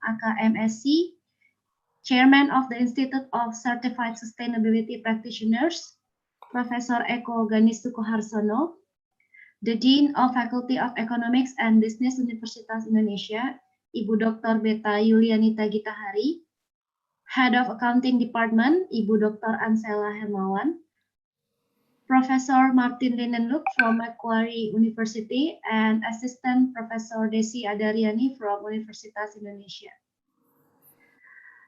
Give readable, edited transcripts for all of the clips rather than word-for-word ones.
aka MSc, Chairman of the Institute of Certified Sustainability Practitioners, Professor Eko Ganis Sukoharsono, the Dean of Faculty of Economics and Business Universitas Indonesia, Ibu Dr. Beta Yulianita Gitahari, Head of Accounting Department, Ibu Dr. Ansela Hermawan, Professor Martin Linenlook from Macquarie University, and Assistant Professor Desi Adariani from Universitas Indonesia.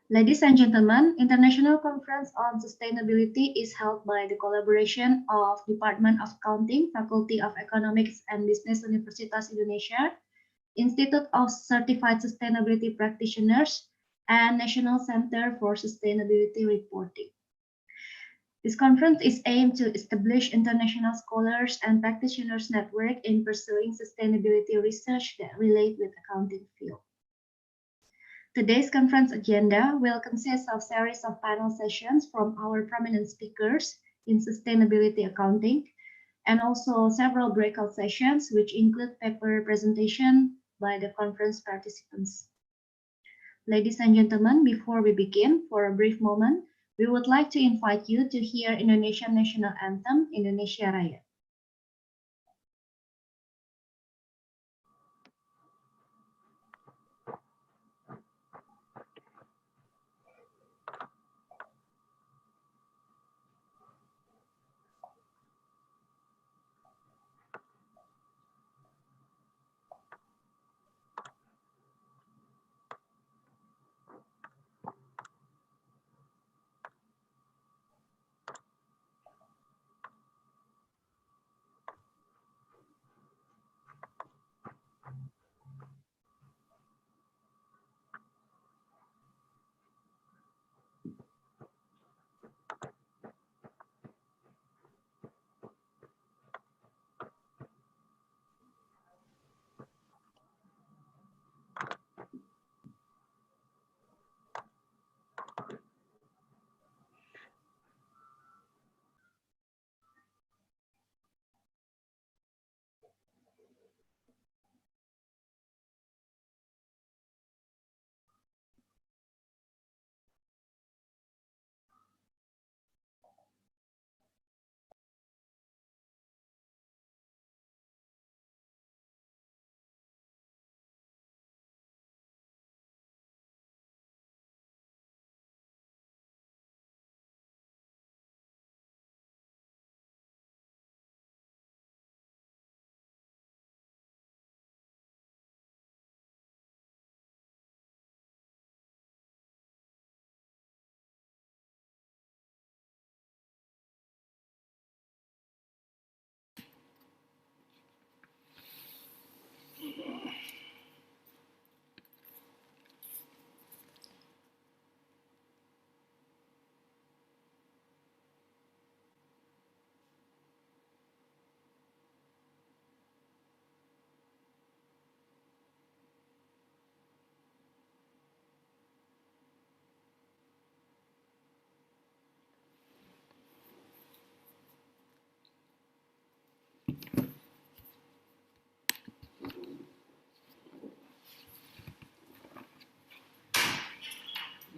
Ladies and gentlemen, International Conference on Sustainability is held by the collaboration of Department of Accounting, Faculty of Economics and Business Universitas Indonesia, Institute of Certified Sustainability Practitioners, and National Center for Sustainability Reporting. This conference is aimed to establish international scholars and practitioners network in pursuing sustainability research that relate with accounting field. Today's conference agenda will consist of a series of panel sessions from our prominent speakers in sustainability accounting, and also several breakout sessions which include paper presentation by the conference participants. Ladies and gentlemen, before we begin, for a brief moment, we would like to invite you to hear Indonesian National Anthem, Indonesia Raya.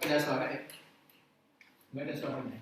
Nggak ada suara ya? Nggak ada suaranya.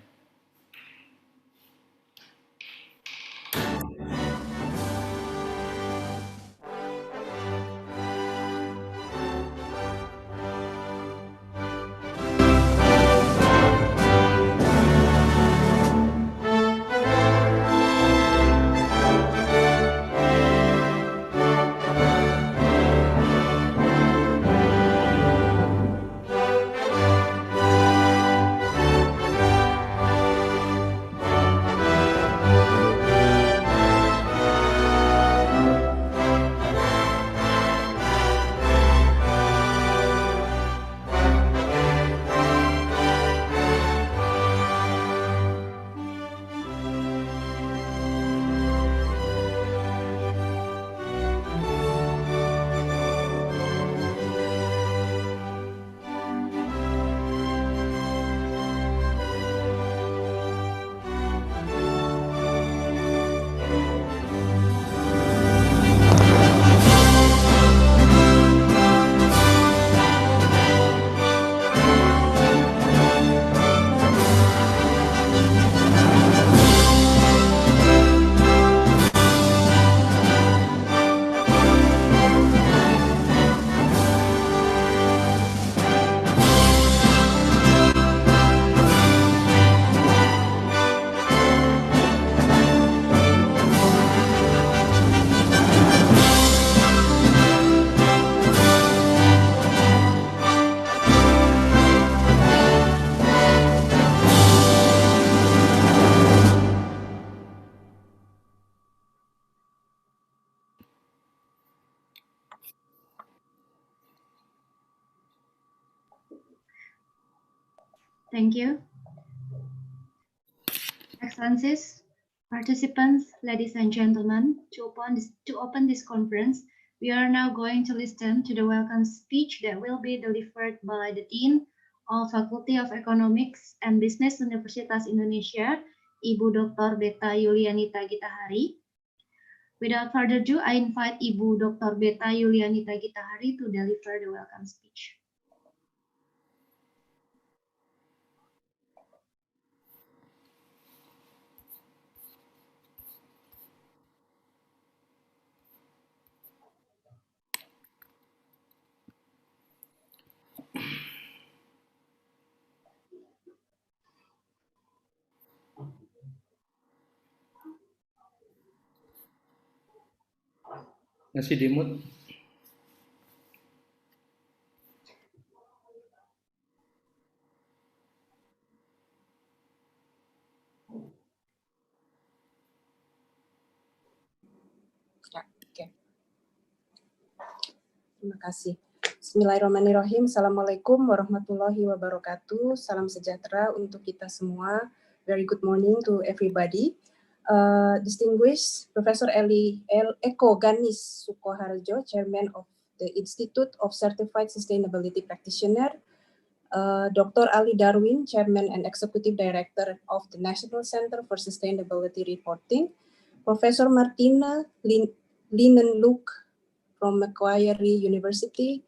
Thank you. Excellencies, participants, ladies and gentlemen, to open this conference, we are now going to listen to the welcome speech that will be delivered by the Dean of Faculty of Economics and Business Universitas Indonesia, Ibu Dr. Beta Yulianita Gitahari. Without further ado, I invite Ibu Dr. Beta Yulianita Gitahari to deliver the welcome speech. Masih di mute. Oke. Terima kasih. Bismillahirrahmanirrahim. Assalamualaikum warahmatullahi wabarakatuh. Salam sejahtera untuk kita semua. Very good morning to everybody. Distinguished Professor Eko Ganis Sukoharjo, Chairman of the Institute of Certified Sustainability Practitioner, Dr. Ali Darwin, Chairman and Executive Director of the National Center for Sustainability Reporting, Professor Martinez Linenloek from Macquarie University,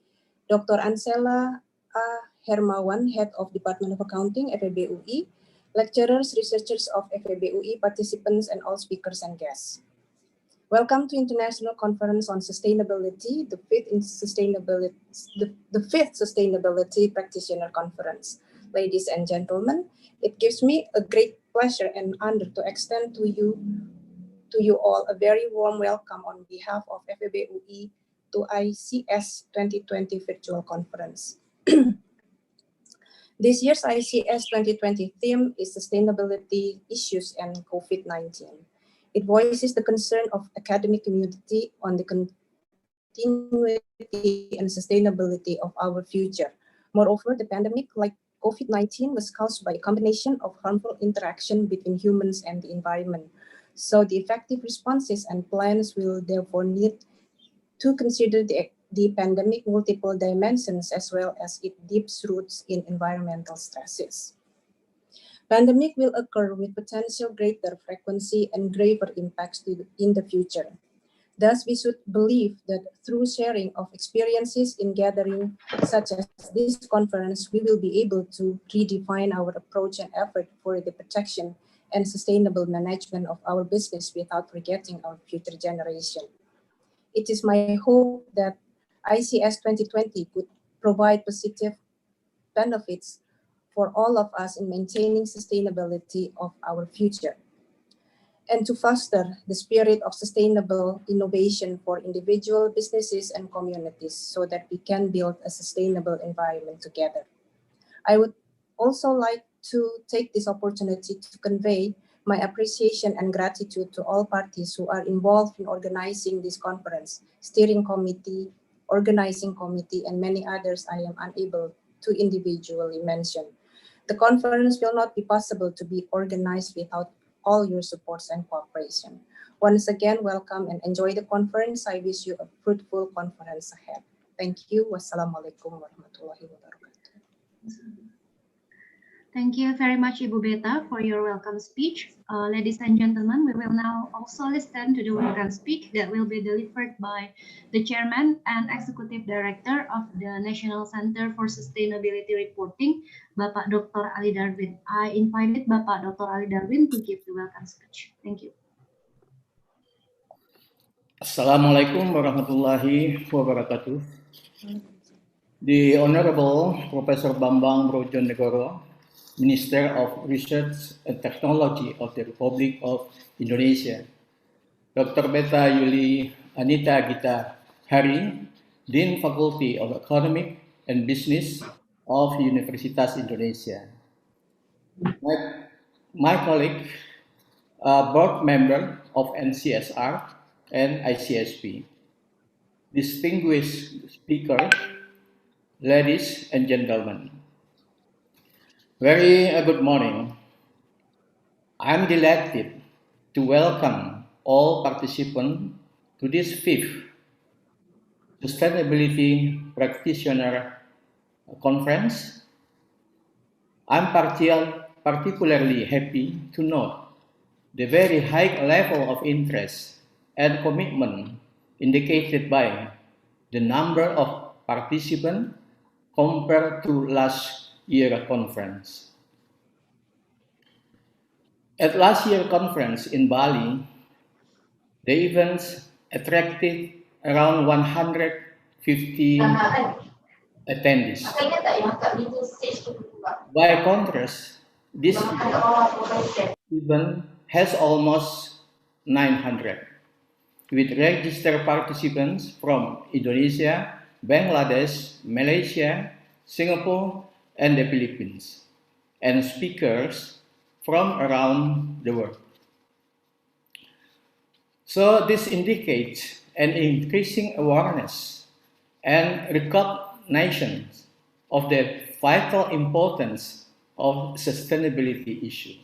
Dr. Ansela A. Hermawan, Head of Department of Accounting, FEB UI, lecturers, researchers of FEB UI, participants, and all speakers and guests. Welcome to International Conference on Sustainability, the fifth Sustainability Practitioner Conference. Ladies and gentlemen, it gives me a great pleasure and honor to extend to you all a very warm welcome on behalf of FEB UI to ICS 2020 virtual conference. This year's ICS 2020 theme is Sustainability Issues and COVID-19. It voices the concern of academic community on the continuity and sustainability of our future. Moreover, the pandemic, like COVID-19, was caused by a combination of harmful interaction between humans and the environment. So the effective responses and plans will therefore need to consider the pandemic multiple dimensions as well as its deep roots in environmental stresses. Pandemic will occur with potential greater frequency and graver impacts in the future. Thus, we should believe that through sharing of experiences in gathering such as this conference, we will be able to redefine our approach and effort for the protection and sustainable management of our business without forgetting our future generation. It is my hope that ICS 2020 could provide positive benefits for all of us in maintaining sustainability of our future, and to foster the spirit of sustainable innovation for individual businesses and communities so that we can build a sustainable environment together. I would also like to take this opportunity to convey my appreciation and gratitude to all parties who are involved in organizing this conference, steering committee, organizing committee, and many others I am unable to individually mention. The conference will not be possible to be organized without all your supports and cooperation. Once again, welcome and enjoy the conference. I wish you a fruitful conference ahead. Thank you. Wassalamualaikum warahmatullahi wabarakatuh. Thank you very much, Ibu Beta, for your welcome speech. Ladies and gentlemen, we will now also listen to the welcome speech that will be delivered by the Chairman and Executive Director of the National Center for Sustainability Reporting, Bapak Dr. Ali Darwin. I invited Bapak Dr. Ali Darwin to give the welcome speech. Thank you. Assalamualaikum warahmatullahi wabarakatuh. The Honorable Professor Bambang Brojonegoro, Minister of Research and Technology of the Republic of Indonesia, Dr. Beta Yuli Anita Gita Hari, Dean Faculty of Economic and Business of Universitas Indonesia, my colleague, board member of NCSR and ICSP, distinguished speaker, ladies and gentlemen. Very good morning. I'm delighted to welcome all participants to this fifth Sustainability Practitioner Conference. I'm particularly happy to note the very high level of interest and commitment indicated by the number of participants compared to last year's conference. At last year's conference in Bali, the events attracted around 150 attendees. By contrast, this event has almost 900, with registered participants from Indonesia, Bangladesh, Malaysia, Singapore, and the Philippines, and speakers from around the world. So this indicates an increasing awareness and recognition of the vital importance of sustainability issue.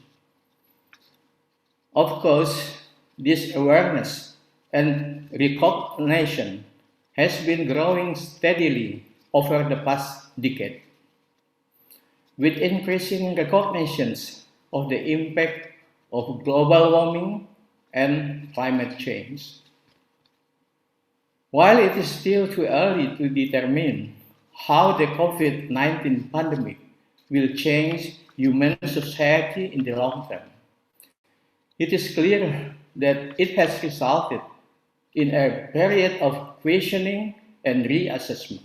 Of course, this awareness and recognition has been growing steadily over the past decade, with increasing recognitions of the impact of global warming and climate change. While it is still too early to determine how the COVID-19 pandemic will change human society in the long term, it is clear that it has resulted in a period of questioning and reassessment.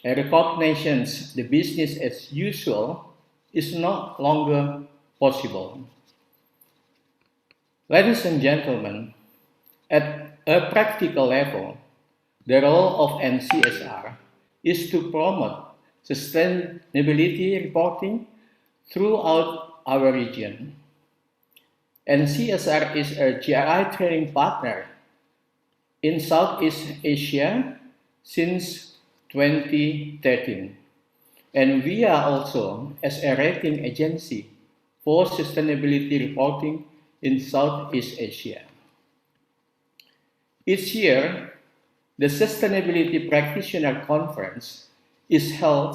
A recognition the business as usual is no longer possible. Ladies and gentlemen, at a practical level, the role of NCSR is to promote sustainability reporting throughout our region. NCSR is a GRI training partner in Southeast Asia since 2013, and we are also as a rating agency for sustainability reporting in Southeast Asia. Each year, the Sustainability Practitioner Conference is held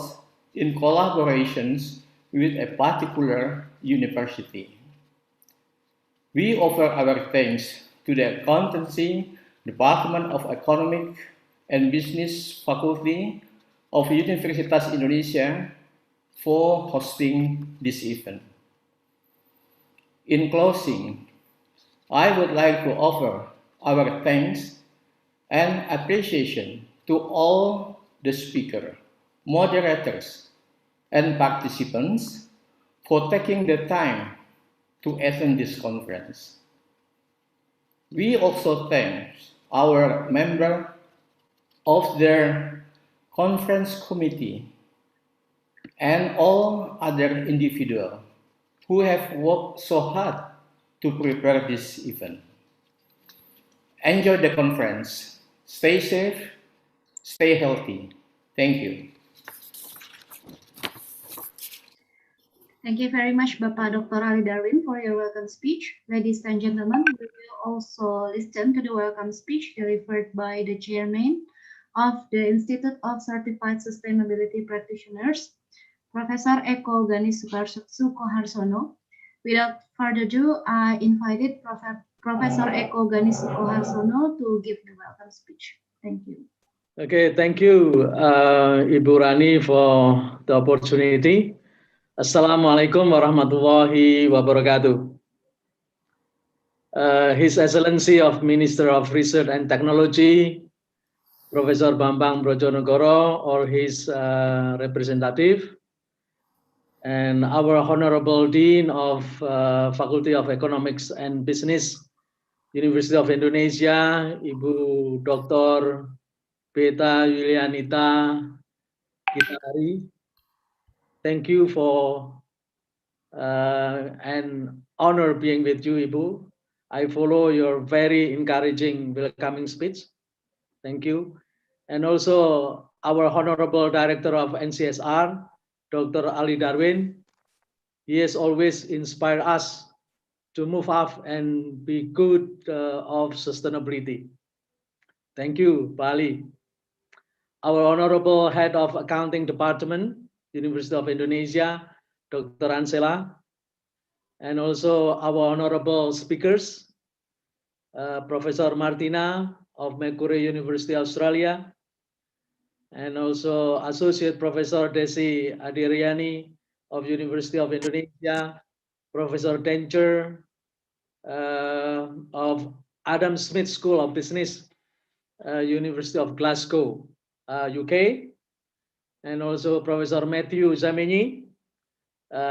in collaborations with a particular university. We offer our thanks to the Accountancy Department of Economic and Business Faculty of Universitas Indonesia for hosting this event. In closing, I would like to offer our thanks and appreciation to all the speakers, moderators, and participants for taking the time to attend this conference. We also thank our members of their conference committee and all other individuals who have worked so hard to prepare this event. Enjoy the conference. Stay safe, stay healthy. Thank you. Thank you very much, Bapak Dr. Ali Darwin, for your welcome speech. Ladies and gentlemen, we will also listen to the welcome speech delivered by the chairman of the Institute of Certified Sustainability Practitioners, Professor Eko Ganis Sukoharsono. Without further ado, I invited Professor Eko Ganis Sukoharsono to give the welcome speech. Thank you. Okay, thank you, Ibu Rani, for the opportunity. Assalamualaikum warahmatullahi wabarakatuh. His Excellency of Minister of Research and Technology, Professor Bambang Brojonegoro, or his representative, and our Honorable Dean of Faculty of Economics and Business, University of Indonesia, Ibu Dr. Beta Yulianita Gitari. Thank you for an honor being with you, Ibu. I follow your very encouraging welcoming speech. Thank you. And also our Honorable Director of NCSR, Dr. Ali Darwin, He has always inspired us to move up and be good of sustainability. Thank you, Bali. Our Honorable Head of Accounting Department, University of Indonesia, Dr. Ansela, and also our honorable speakers, Professor Martina of Macquarie University, Australia, and also Associate Professor Desi Adiriani of University of Indonesia, Professor Dencher of Adam Smith School of Business, University of Glasgow, UK, and also Professor Matthew Zameni.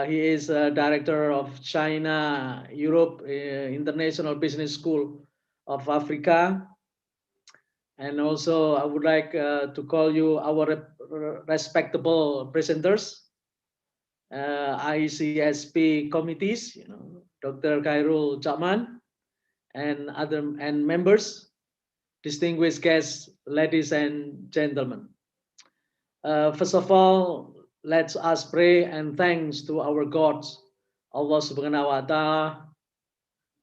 He is Director of China Europe International Business School of Africa. And also I would like to call you our respectable presenters, ICSP committees, Dr. Khairul Chapman and other members, distinguished guests, ladies and gentlemen. First of all, let us pray and thanks to our God, Allah Subhanahu wa Ta'ala,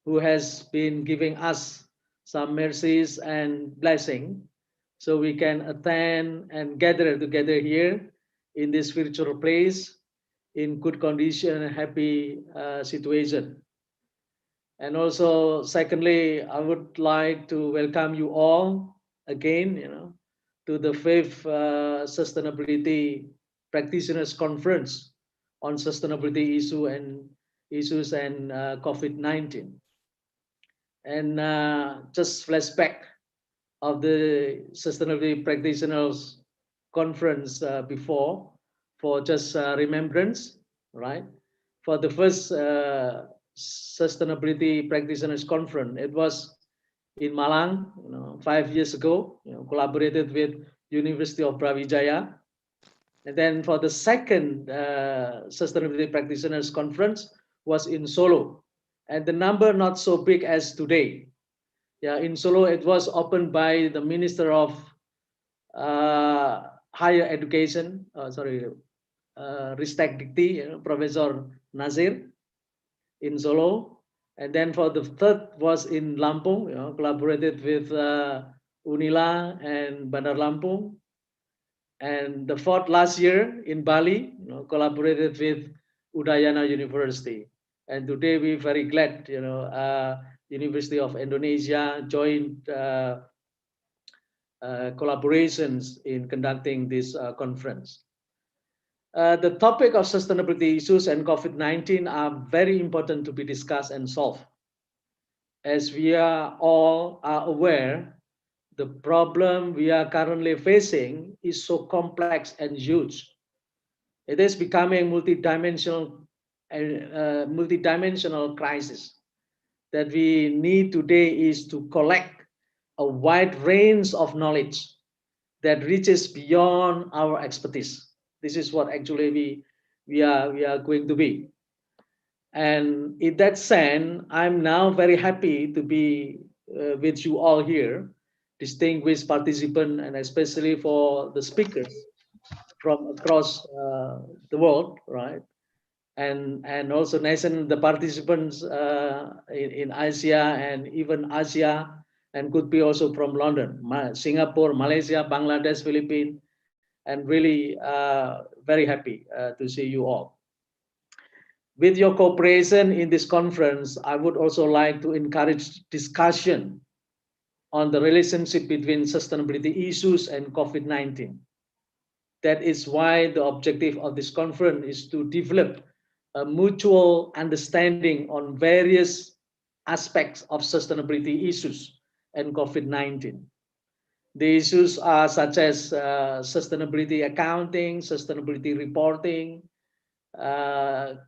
who has been giving us some mercies and blessing, so we can attend and gather together here in this virtual place in good condition and happy situation. And also, secondly, I would like to welcome you all again, to the fifth Sustainability Practitioners Conference on Sustainability issues and COVID-19. And just flashback of the Sustainability Practitioners Conference before, for just remembrance, right? For the first Sustainability Practitioners Conference, it was in Malang, 5 years ago, collaborated with University of Brawijaya. And then for the second Sustainability Practitioners Conference was in Solo, and the number not so big as today. Yeah, in Solo, it was opened by the Minister of Higher Education, Ristek Dikti, Professor Nazir in Solo. And then for the third was in Lampung, collaborated with Unila and Bandar Lampung. And the fourth last year in Bali, collaborated with Udayana University. And today we're very glad, University of Indonesia joined collaborations in conducting this conference. The topic of sustainability issues and COVID-19 are very important to be discussed and solved. As we are all aware, the problem we are currently facing is so complex and huge. It is becoming multidimensional crisis. That we need today is to collect a wide range of knowledge that reaches beyond our expertise. This is what actually we are going to be. And in that sense, I'm now very happy to be with you all here, distinguished participants, and especially for the speakers from across the world, right? And also the participants in Asia and even Asia, and could be also from London, Singapore, Malaysia, Bangladesh, Philippines, and really very happy to see you all. With your cooperation in this conference, I would also like to encourage discussion on the relationship between sustainability issues and COVID-19. That is why the objective of this conference is to develop a mutual understanding on various aspects of sustainability issues and COVID-19. The issues are such as sustainability accounting, sustainability reporting,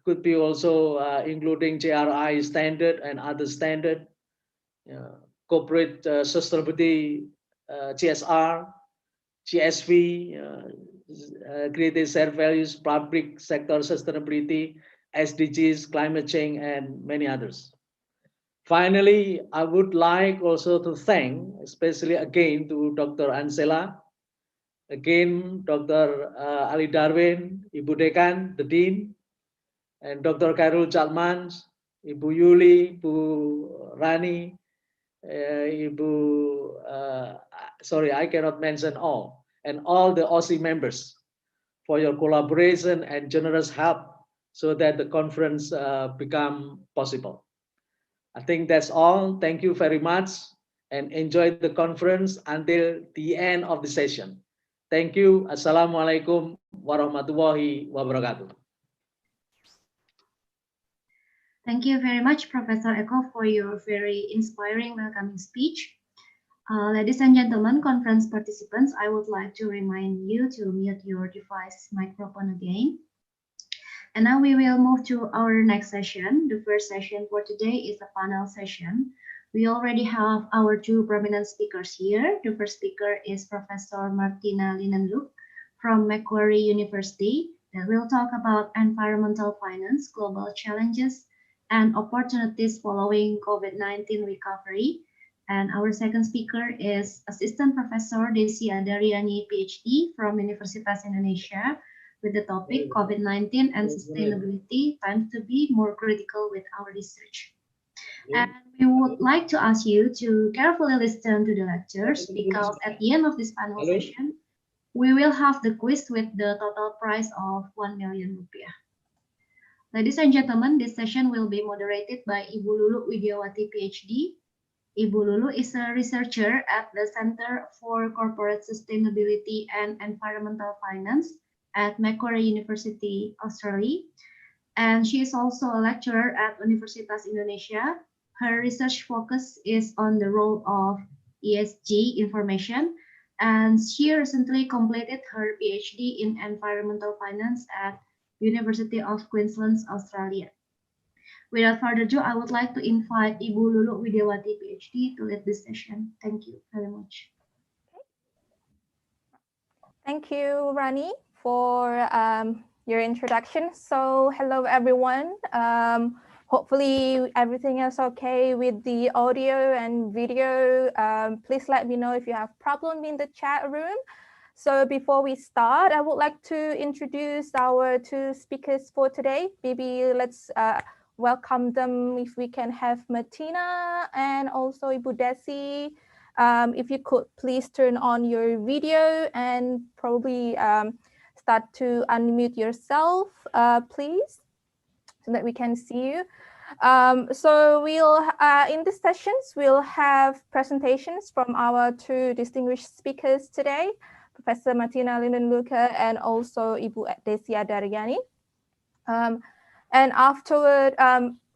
could be also including GRI standard and other standard, corporate sustainability, CSR, GSV, creative shared values, public sector sustainability, SDGs, climate change, and many others. Finally, I would like also to thank, especially again to Dr. Ansela, again Dr. Ali Darwin, Ibu Dekan, the Dean, and Dr. Khairul Chalman, Ibu Yuli, Ibu Rani, sorry, I cannot mention all, and all the OSI members for your collaboration and generous help so that the conference become possible. I think that's all. Thank you very much and enjoy the conference until the end of the session. Thank you. Assalamualaikum warahmatullahi wabarakatuh. Thank you very much, Professor Eko, for your very inspiring welcoming speech. Ladies and gentlemen, conference participants, I would like to remind you to mute your device microphone again. And now we will move to our next session. The first session for today is a panel session. We already have our two prominent speakers here. The first speaker is Professor Martina Linenluck from Macquarie University that will talk about environmental finance, global challenges, and opportunities following COVID-19 recovery. And our second speaker is Assistant Professor Desi Adaryani, PhD from Universitas Indonesia, with the topic COVID-19 and sustainability, time to be more critical with our research. And we would like to ask you to carefully listen to the lectures because at the end of this panel session, we will have the quiz with the total prize of 1 million rupiah. Ladies and gentlemen, this session will be moderated by Ibu Lulu Widiawati, PhD. Ibu Lulu is a researcher at the Center for Corporate Sustainability and Environmental Finance at Macquarie University, Australia. And she is also a lecturer at Universitas Indonesia. Her research focus is on the role of ESG information, and she recently completed her PhD in environmental finance at University of Queensland, Australia. Without further ado, I would like to invite Ibu Lulu Widiawati, PhD, to lead this session. Thank you very much. Thank you, Rani, for your introduction. So hello, everyone. Hopefully everything is okay with the audio and video. Please let me know if you have problem in the chat room. So before we start, I would like to introduce our two speakers for today. Maybe let's welcome them if we can have Martina and also Ibu Desi. If you could please turn on your video and probably start to unmute yourself, please, so that we can see you. So we'll, in these sessions, we'll have presentations from our two distinguished speakers today, Professor Martina Linenluck and also Ibu Desi Adaryani. And afterward,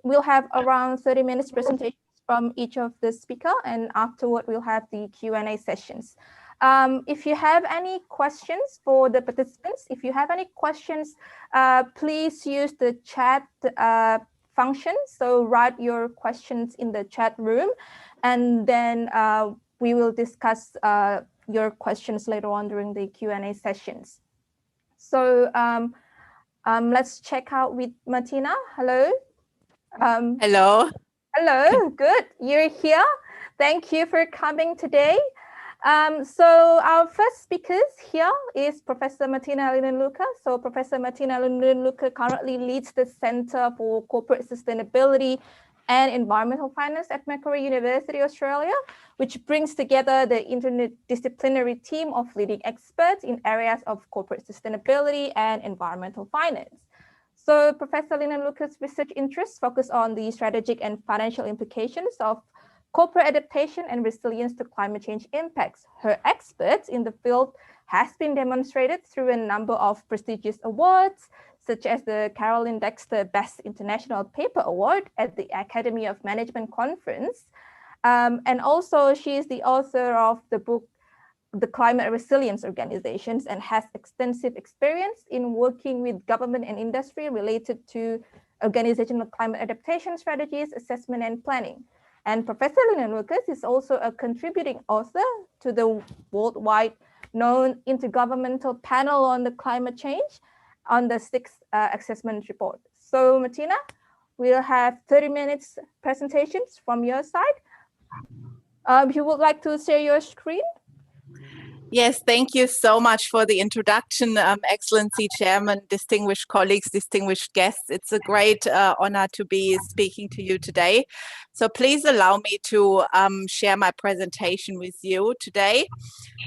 we'll have around 30 minutes presentation from each of the speaker, and afterward we'll have the Q&A sessions. If you have any questions for the participants, if you have any questions, please use the chat function. So write your questions in the chat room, and then we will discuss your questions later on during the Q&A sessions. So let's check out with Martina. Hello. Hello. Hello, good. You're here. Thank you for coming today. So our first speaker here is Professor Martina Linenluck. So Professor Martina Linenluck currently leads the Center for Corporate Sustainability and Environmental Finance at Macquarie University, Australia, which brings together the interdisciplinary team of leading experts in areas of corporate sustainability and environmental finance. So Professor Linenluck's research interests focus on the strategic and financial implications of corporate adaptation and resilience to climate change impacts. Her expertise in the field has been demonstrated through a number of prestigious awards, such as the Caroline Dexter Best International Paper Award at the Academy of Management Conference. And also she is the author of the book, The Climate Resilience Organizations, and has extensive experience in working with government and industry related to organizational climate adaptation strategies, assessment, and planning. And Professor Linenluck is also a contributing author to the worldwide known Intergovernmental Panel on the Climate Change on the 6th assessment report. So Martina, we'll have 30 minutes presentations from your side. You would like to share your screen? Yes, thank you so much for the introduction, Excellency Chairman, distinguished colleagues, distinguished guests. It's a great honor to be speaking to you today. So please allow me to share my presentation with you today.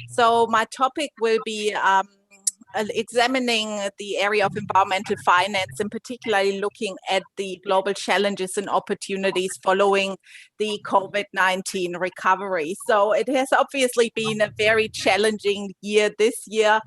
So my topic will be examining the area of environmental finance and particularly looking at the global challenges and opportunities following the COVID-19 recovery. So it has obviously been a very challenging year this year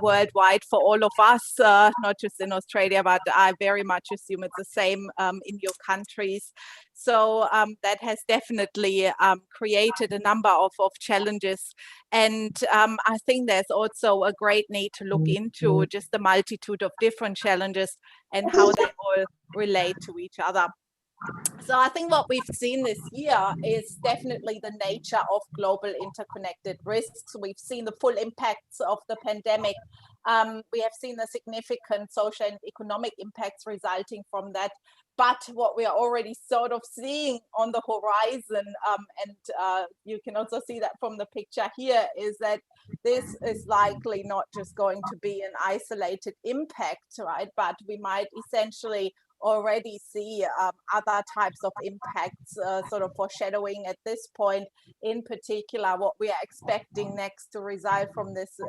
worldwide for all of us, not just in Australia, but I very much assume it's the same in your countries. So that has definitely created a number of challenges. And I think there's also a great need to look into just the multitude of different challenges and how they all relate to each other. So I think what we've seen this year is definitely the nature of global interconnected risks. We've seen the full impacts of the pandemic. We have seen the significant social and economic impacts resulting from that. But what we are already sort of seeing on the horizon, and you can also see that from the picture here, is that this is likely not just going to be an isolated impact, right? But we might essentially already see other types of impacts sort of foreshadowing at this point. In particular, what we are expecting next to result from this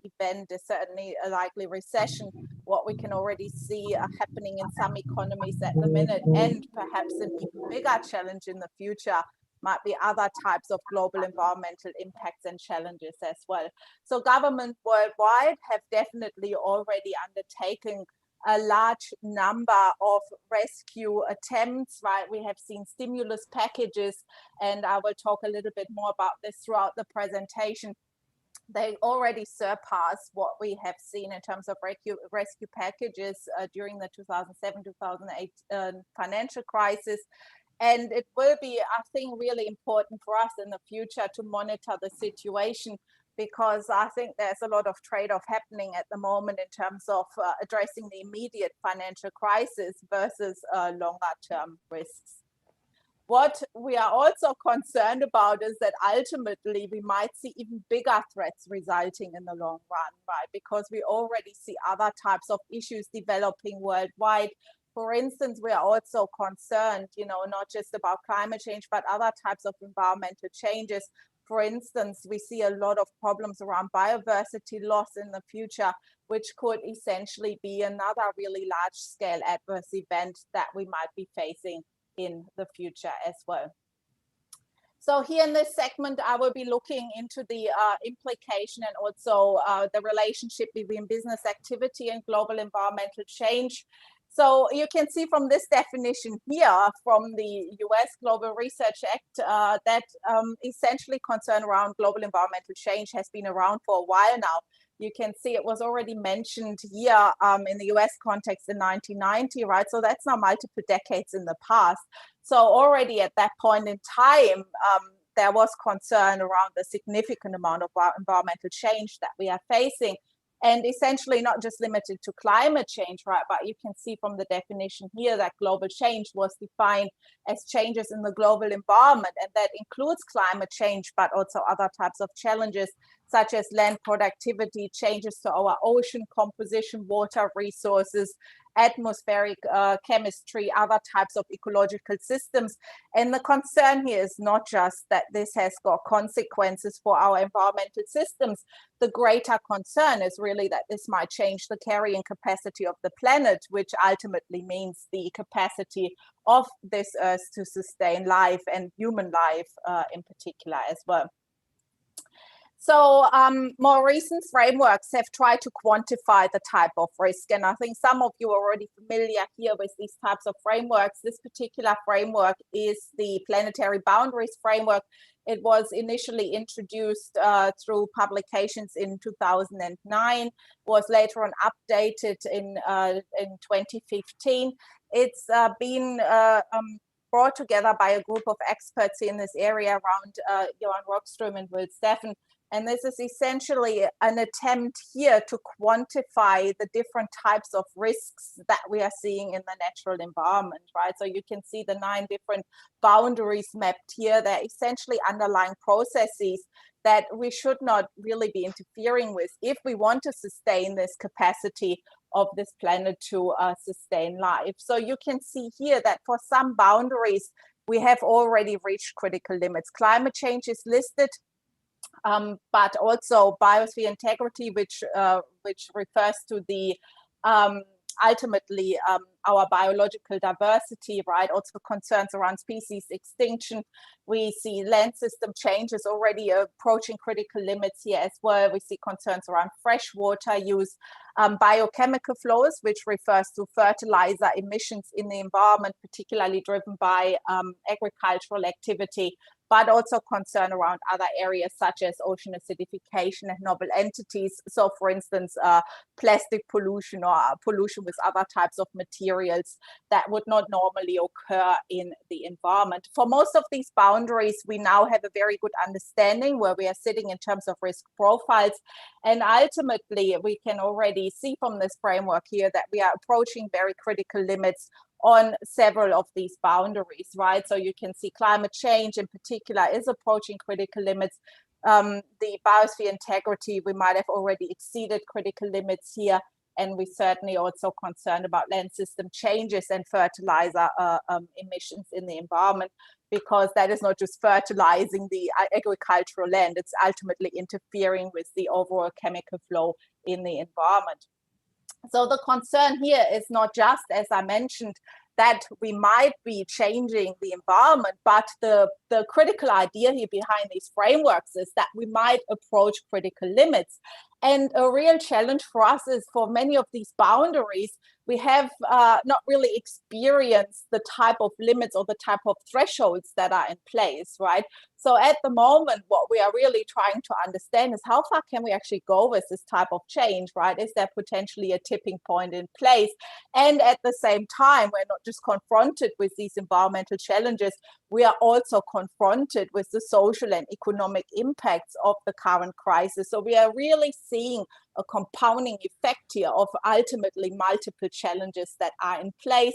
event is certainly a likely recession, what we can already see happening in some economies at the minute, and perhaps an even bigger challenge in the future might be other types of global environmental impacts and challenges as well. So governments worldwide have definitely already undertaken a large number of rescue attempts, right? We have seen stimulus packages, and I will talk a little bit more about this throughout the presentation. They already surpass what we have seen in terms of rescue packages during the 2007-2008 financial crisis. And it will be, I think, really important for us in the future to monitor the situation, because I think there's a lot of trade-off happening at the moment in terms of addressing the immediate financial crisis versus longer-term risks. What we are also concerned about is that ultimately we might see even bigger threats resulting in the long run, right? Because we already see other types of issues developing worldwide. For instance, we are also concerned, not just about climate change, but other types of environmental changes. For instance, we see a lot of problems around biodiversity loss in the future, which could essentially be another really large-scale adverse event that we might be facing in the future as well. So here in this segment, I will be looking into the implication and also the relationship between business activity and global environmental change. So you can see from this definition here from the US Global Research Act that essentially concern around global environmental change has been around for a while now. You can see it was already mentioned here in the US context in 1990, right? So that's now multiple decades in the past. So already at that point in time, there was concern around the significant amount of environmental change that we are facing. And essentially not just limited to climate change, right? But you can see from the definition here that global change was defined as changes in the global environment. And that includes climate change, but also other types of challenges, such as land productivity, changes to our ocean composition, water resources, atmospheric chemistry, other types of ecological systems. And the concern here is not just that this has got consequences for our environmental systems. The greater concern is really that this might change the carrying capacity of the planet, which ultimately means the capacity of this Earth to sustain life and human life in particular as well. So more recent frameworks have tried to quantify the type of risk. And I think some of you are already familiar here with these types of frameworks. This particular framework is the Planetary Boundaries Framework. It was initially introduced through publications in 2009, was later on updated in 2015. It's been brought together by a group of experts in this area around Johan Rockström and Will Steffen, And this is essentially an attempt here to quantify the different types of risks that we are seeing in the natural environment, right? So you can see the 9 different boundaries mapped here. They're essentially underlying processes that we should not really be interfering with if we want to sustain this capacity of this planet to sustain life. So you can see here that for some boundaries, we have already reached critical limits. Climate change is listed, but also biosphere integrity, which refers to the ultimately our biological diversity, right? Also concerns around species extinction. We see land system changes already approaching critical limits here as well. We see concerns around freshwater use, biochemical flows, which refers to fertilizer emissions in the environment, particularly driven by agricultural activity, but also concern around other areas such as ocean acidification and novel entities. So for instance, plastic pollution or pollution with other types of materials that would not normally occur in the environment. For most of these boundaries, we now have a very good understanding where we are sitting in terms of risk profiles. And ultimately, we can already see from this framework here that we are approaching very critical limits on several of these boundaries, right? So you can see climate change in particular is approaching critical limits. The biosphere integrity, we might have already exceeded critical limits here. And we certainly also concerned about land system changes and fertilizer emissions in the environment, because that is not just fertilizing the agricultural land, it's ultimately interfering with the overall chemical flow in the environment. So the concern here is not just, as I mentioned, that we might be changing the environment, but the critical idea here behind these frameworks is that we might approach critical limits. And a real challenge for us is for many of these boundaries, we have not really experienced the type of limits or the type of thresholds that are in place, right? So at the moment, what we are really trying to understand is how far can we actually go with this type of change, right? Is there potentially a tipping point in place? And at the same time, we're not just confronted with these environmental challenges, we are also confronted with the social and economic impacts of the current crisis. So we are really seeing a compounding effect here of ultimately multiple challenges that are in place.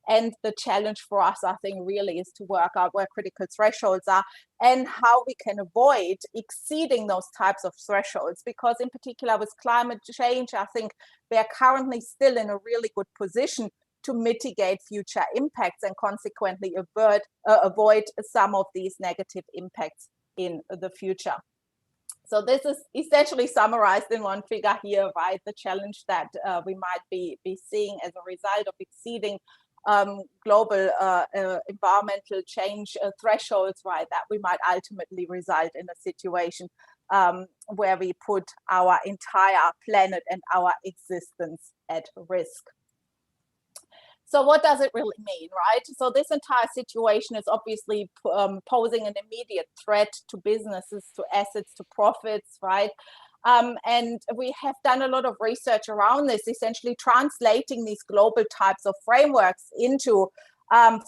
And the challenge for us, I think, really is to work out where critical thresholds are and how we can avoid exceeding those types of thresholds. Because in particular with climate change, I think we are currently still in a really good position to mitigate future impacts and consequently avoid some of these negative impacts in the future. So this is essentially summarized in one figure here, right? The challenge that we might be seeing as a result of exceeding global environmental change thresholds, right? That we might ultimately result in a situation where we put our entire planet and our existence at risk. So what does it really mean, right? So this entire situation is obviously posing an immediate threat to businesses, to assets, to profits, right? And we have done a lot of research around this, essentially translating these global types of frameworks into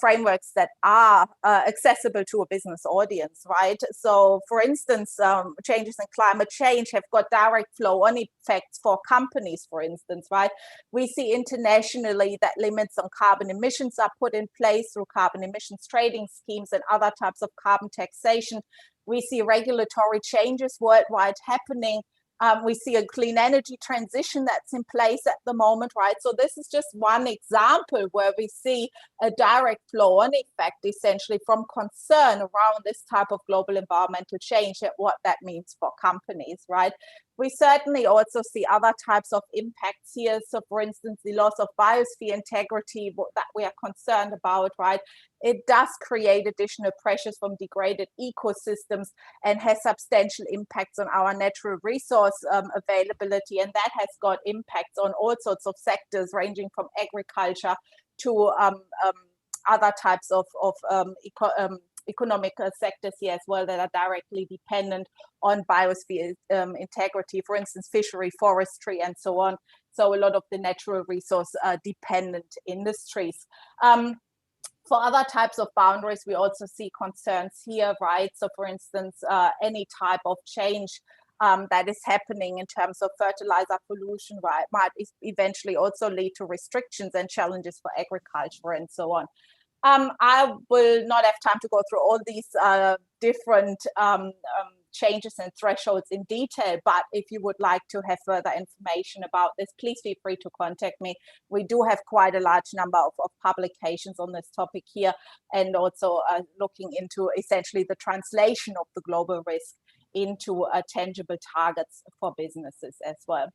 frameworks that are accessible to a business audience, right? So for instance, changes in climate change have got direct flow-on effects for companies, for instance, right? We see internationally that limits on carbon emissions are put in place through carbon emissions trading schemes and other types of carbon taxation. We see regulatory changes worldwide happening. We see a clean energy transition that's in place at the moment, right? So this is just one example where we see a direct flow-on effect, essentially, from concern around this type of global environmental change and what that means for companies, right? We certainly also see other types of impacts here. So for instance, the loss of biosphere integrity that we are concerned about, right? It does create additional pressures from degraded ecosystems and has substantial impacts on our natural resource availability. And that has got impacts on all sorts of sectors, ranging from agriculture to other types of economic sectors here as well that are directly dependent on biosphere integrity, for instance, fishery, forestry, and so on. So a lot of the natural resource dependent industries. For other types of boundaries, we also see concerns here, right? So for instance, any type of change that is happening in terms of fertilizer pollution, right, might eventually also lead to restrictions and challenges for agriculture and so on. I will not have time to go through all these different changes and thresholds in detail, but if you would like to have further information about this, please feel free to contact me. We do have quite a large number of publications on this topic here, and also looking into essentially the translation of the global risk into tangible targets for businesses as well.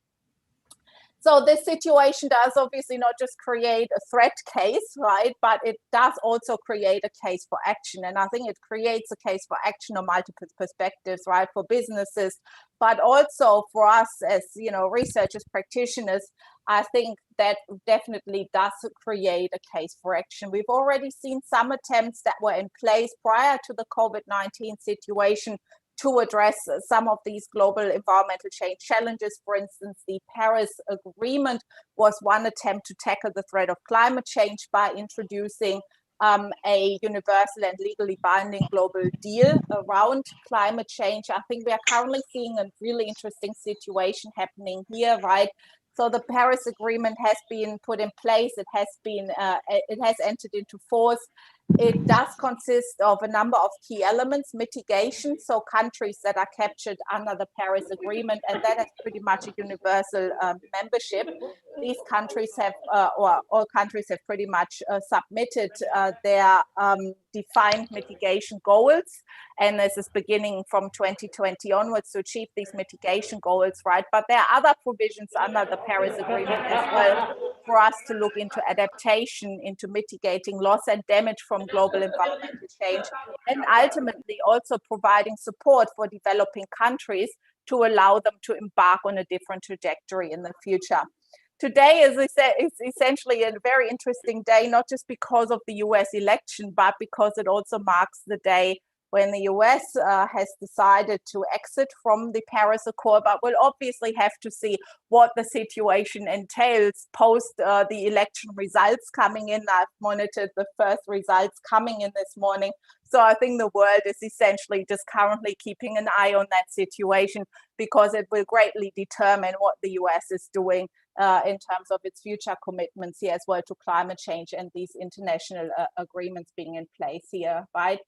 So this situation does obviously not just create a threat case, right, but it does also create a case for action. And I think it creates a case for action on multiple perspectives, right, for businesses, but also for us as, you know, researchers, practitioners. I think that definitely does create a case for action. We've already seen some attempts that were in place prior to the COVID-19 situation to address some of these global environmental change challenges. For instance, the Paris Agreement was one attempt to tackle the threat of climate change by introducing a universal and legally binding global deal around climate change. I think we are currently seeing a really interesting situation happening here, right? So the Paris Agreement has been put in place. It has entered into force. It does consist of a number of key elements: mitigation, so countries that are captured under the Paris Agreement, and that is pretty much a universal membership. These countries have, or all countries have pretty much submitted their defined mitigation goals, and this is beginning from 2020 onwards to achieve these mitigation goals, right? But there are other provisions under the Paris Agreement as well for us to look into adaptation, into mitigating loss and damage from global environmental change, and ultimately also providing support for developing countries to allow them to embark on a different trajectory in the future. Today, as I said, is essentially a very interesting day, not just because of the US election, but because it also marks the day when the US has decided to exit from the Paris Accord, but we'll obviously have to see what the situation entails post the election results coming in. I've monitored the first results coming in this morning. So I think the world is essentially just currently keeping an eye on that situation, because it will greatly determine what the US is doing in terms of its future commitments here as well to climate change and these international agreements being in place here, right?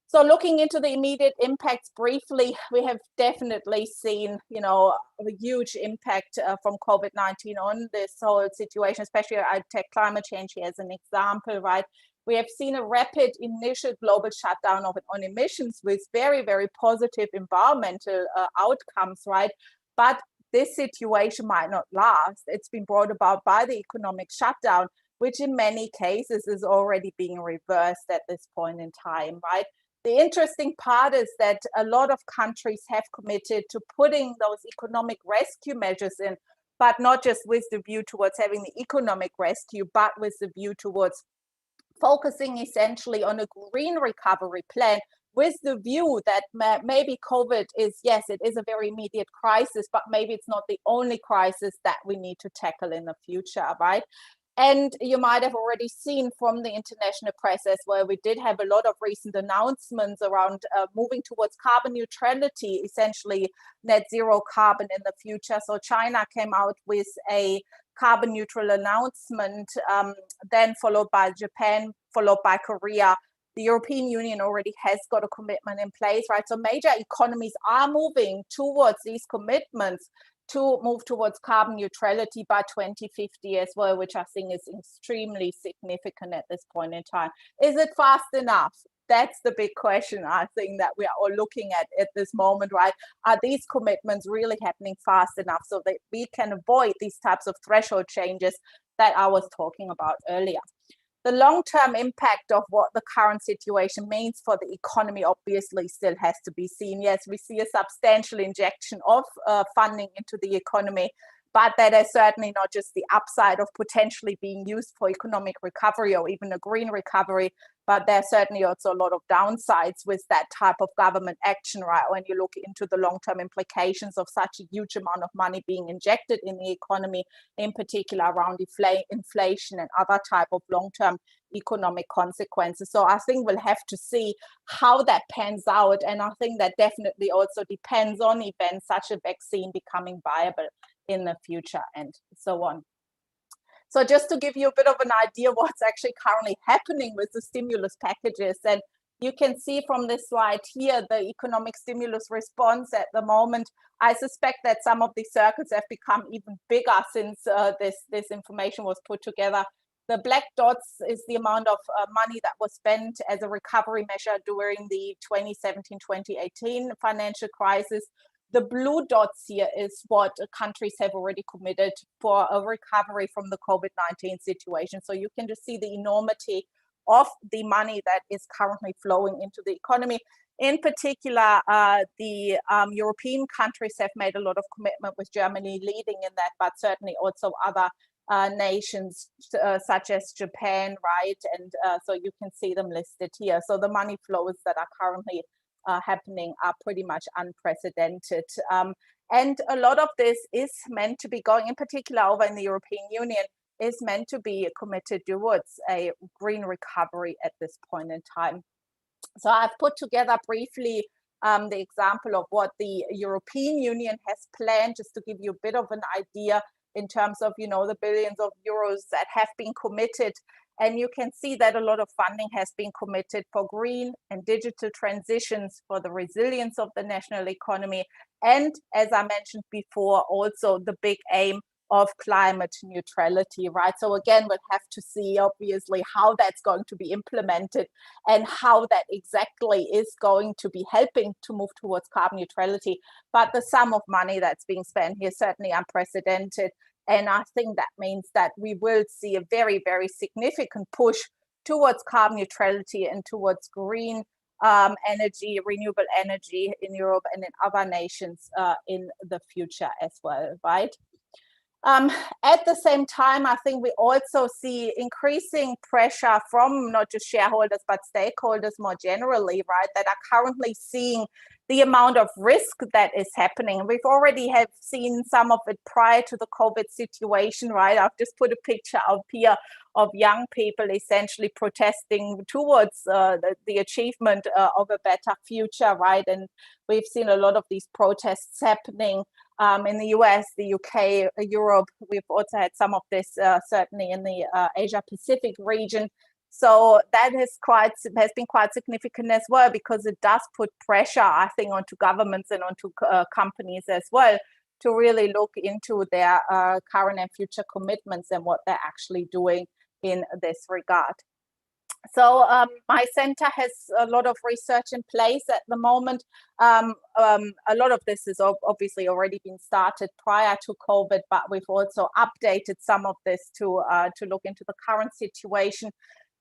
So looking into the immediate impacts briefly, we have definitely seen, you know, a huge impact from COVID-19 on this whole situation, especially I take climate change here as an example, right? We have seen a rapid initial global shutdown on emissions with very, very positive environmental outcomes, right? But this situation might not last. It's been brought about by the economic shutdown, which in many cases is already being reversed at this point in time, right? The interesting part is that a lot of countries have committed to putting those economic rescue measures in, but not just with the view towards having the economic rescue, but with the view towards focusing essentially on a green recovery plan, with the view that maybe COVID is, yes, it is a very immediate crisis, but maybe it's not the only crisis that we need to tackle in the future, right? And you might have already seen from the international press as well, we did have a lot of recent announcements around moving towards carbon neutrality, essentially net zero carbon in the future. So China came out with a carbon neutral announcement, then followed by Japan, followed by Korea. The European Union already has got a commitment in place, right? So major economies are moving towards these commitments to move towards carbon neutrality by 2050 as well, which I think is extremely significant at this point in time. Is it fast enough? That's the big question I think that we are all looking at this moment, right? Are these commitments really happening fast enough so that we can avoid these types of threshold changes that I was talking about earlier? The long-term impact of what the current situation means for the economy obviously still has to be seen. Yes, we see a substantial injection of funding into the economy, but that is certainly not just the upside of potentially being used for economic recovery or even a green recovery, but there's certainly also a lot of downsides with that type of government action, right? When you look into the long-term implications of such a huge amount of money being injected in the economy, in particular around inflation and other type of long-term economic consequences. So I think we'll have to see how that pans out. And I think that definitely also depends on events such a vaccine becoming viable in the future and so on. So just to give you a bit of an idea what's actually currently happening with the stimulus packages, and you can see from this slide here the economic stimulus response at the moment. I suspect that some of these circles have become even bigger since this information was put together. The black dots is the amount of money that was spent as a recovery measure during the 2017-2018 financial crisis. The blue dots here is what countries have already committed for a recovery from the COVID-19 situation. So you can just see the enormity of the money that is currently flowing into the economy. In particular, the European countries have made a lot of commitment, with Germany leading in that, but certainly also other nations such as Japan, right? And so you can see them listed here. So the money flows that are currently happening are pretty much unprecedented. And a lot of this is meant to be going, in particular over in the European Union, is meant to be committed towards a green recovery at this point in time. So I've put together briefly the example of what the European Union has planned, just to give you a bit of an idea in terms of, you know, the billions of euros that have been committed. And you can see that a lot of funding has been committed for green and digital transitions, for the resilience of the national economy. And as I mentioned before, also the big aim of climate neutrality, right? So again, we'll have to see obviously how that's going to be implemented and how that exactly is going to be helping to move towards carbon neutrality. But the sum of money that's being spent here is certainly unprecedented. And I think that means that we will see a very, very significant push towards carbon neutrality and towards green energy, renewable energy in Europe and in other nations in the future as well, right? At the same time, I think we also see increasing pressure from not just shareholders, but stakeholders more generally, right, that are currently seeing the amount of risk that is happening. We've already have seen some of it prior to the COVID situation, right? I've just put a picture up here of young people essentially protesting towards the achievement of a better future, right? And we've seen a lot of these protests happening in the US, the UK, Europe. We've also had some of this certainly in the Asia Pacific region. So that has been quite significant as well, because it does put pressure, I think, onto governments and onto companies as well, to really look into their current and future commitments and what they're actually doing in this regard. So my center has a lot of research in place at the moment. A lot of this has obviously already been started prior to COVID, but we've also updated some of this to look into the current situation,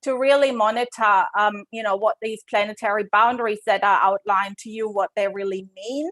to really monitor, you know, what these planetary boundaries that are outlined to you, what they really mean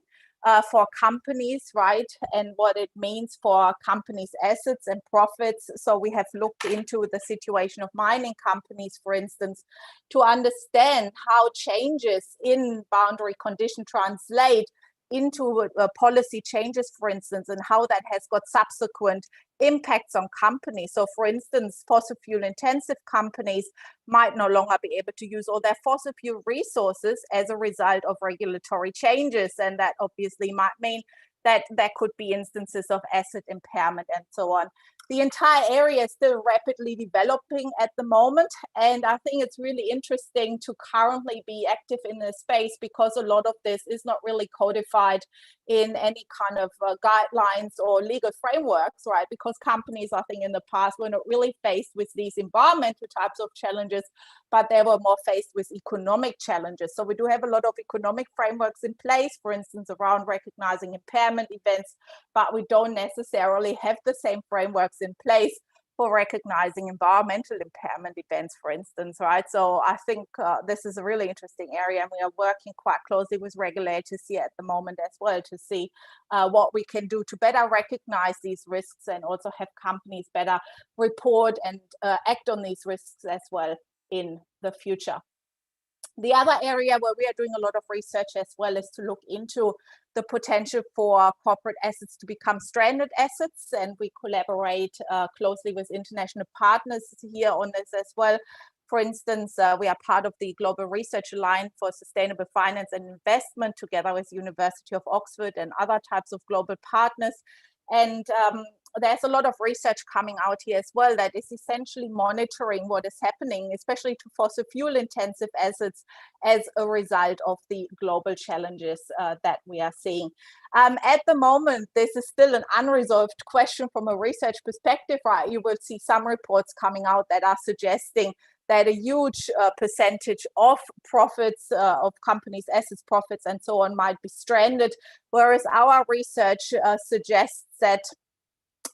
for companies, right? And what it means for companies' assets and profits. So we have looked into the situation of mining companies, for instance, to understand how changes in boundary condition translate into policy changes, for instance, and how that has got subsequent impacts on companies. So for instance, fossil fuel intensive companies might no longer be able to use all their fossil fuel resources as a result of regulatory changes. And that obviously might mean that there could be instances of asset impairment and so on. The entire area is still rapidly developing at the moment. And I think it's really interesting to currently be active in this space, because a lot of this is not really codified in any kind of guidelines or legal frameworks, right? Because companies, I think in the past, were not really faced with these environmental types of challenges, but they were more faced with economic challenges. So we do have a lot of economic frameworks in place, for instance, around recognizing impairment events, but we don't necessarily have the same frameworks in place for recognizing environmental impairment events, for instance, right? So I think this is a really interesting area, and we are working quite closely with regulators here at the moment as well to see what we can do to better recognize these risks and also have companies better report and act on these risks as well in the future. The other area where we are doing a lot of research as well is to look into the potential for corporate assets to become stranded assets, and we collaborate closely with international partners here on this as well. For instance, we are part of the Global Research Alliance for Sustainable Finance and Investment together with University of Oxford and other types of global partners. And there's a lot of research coming out here as well that is essentially monitoring what is happening, especially to fossil fuel intensive assets as a result of the global challenges that we are seeing. At the moment, this is still an unresolved question from a research perspective, right? You will see some reports coming out that are suggesting that a huge percentage of profits of companies' assets, profits, and so on might be stranded, whereas our research suggests that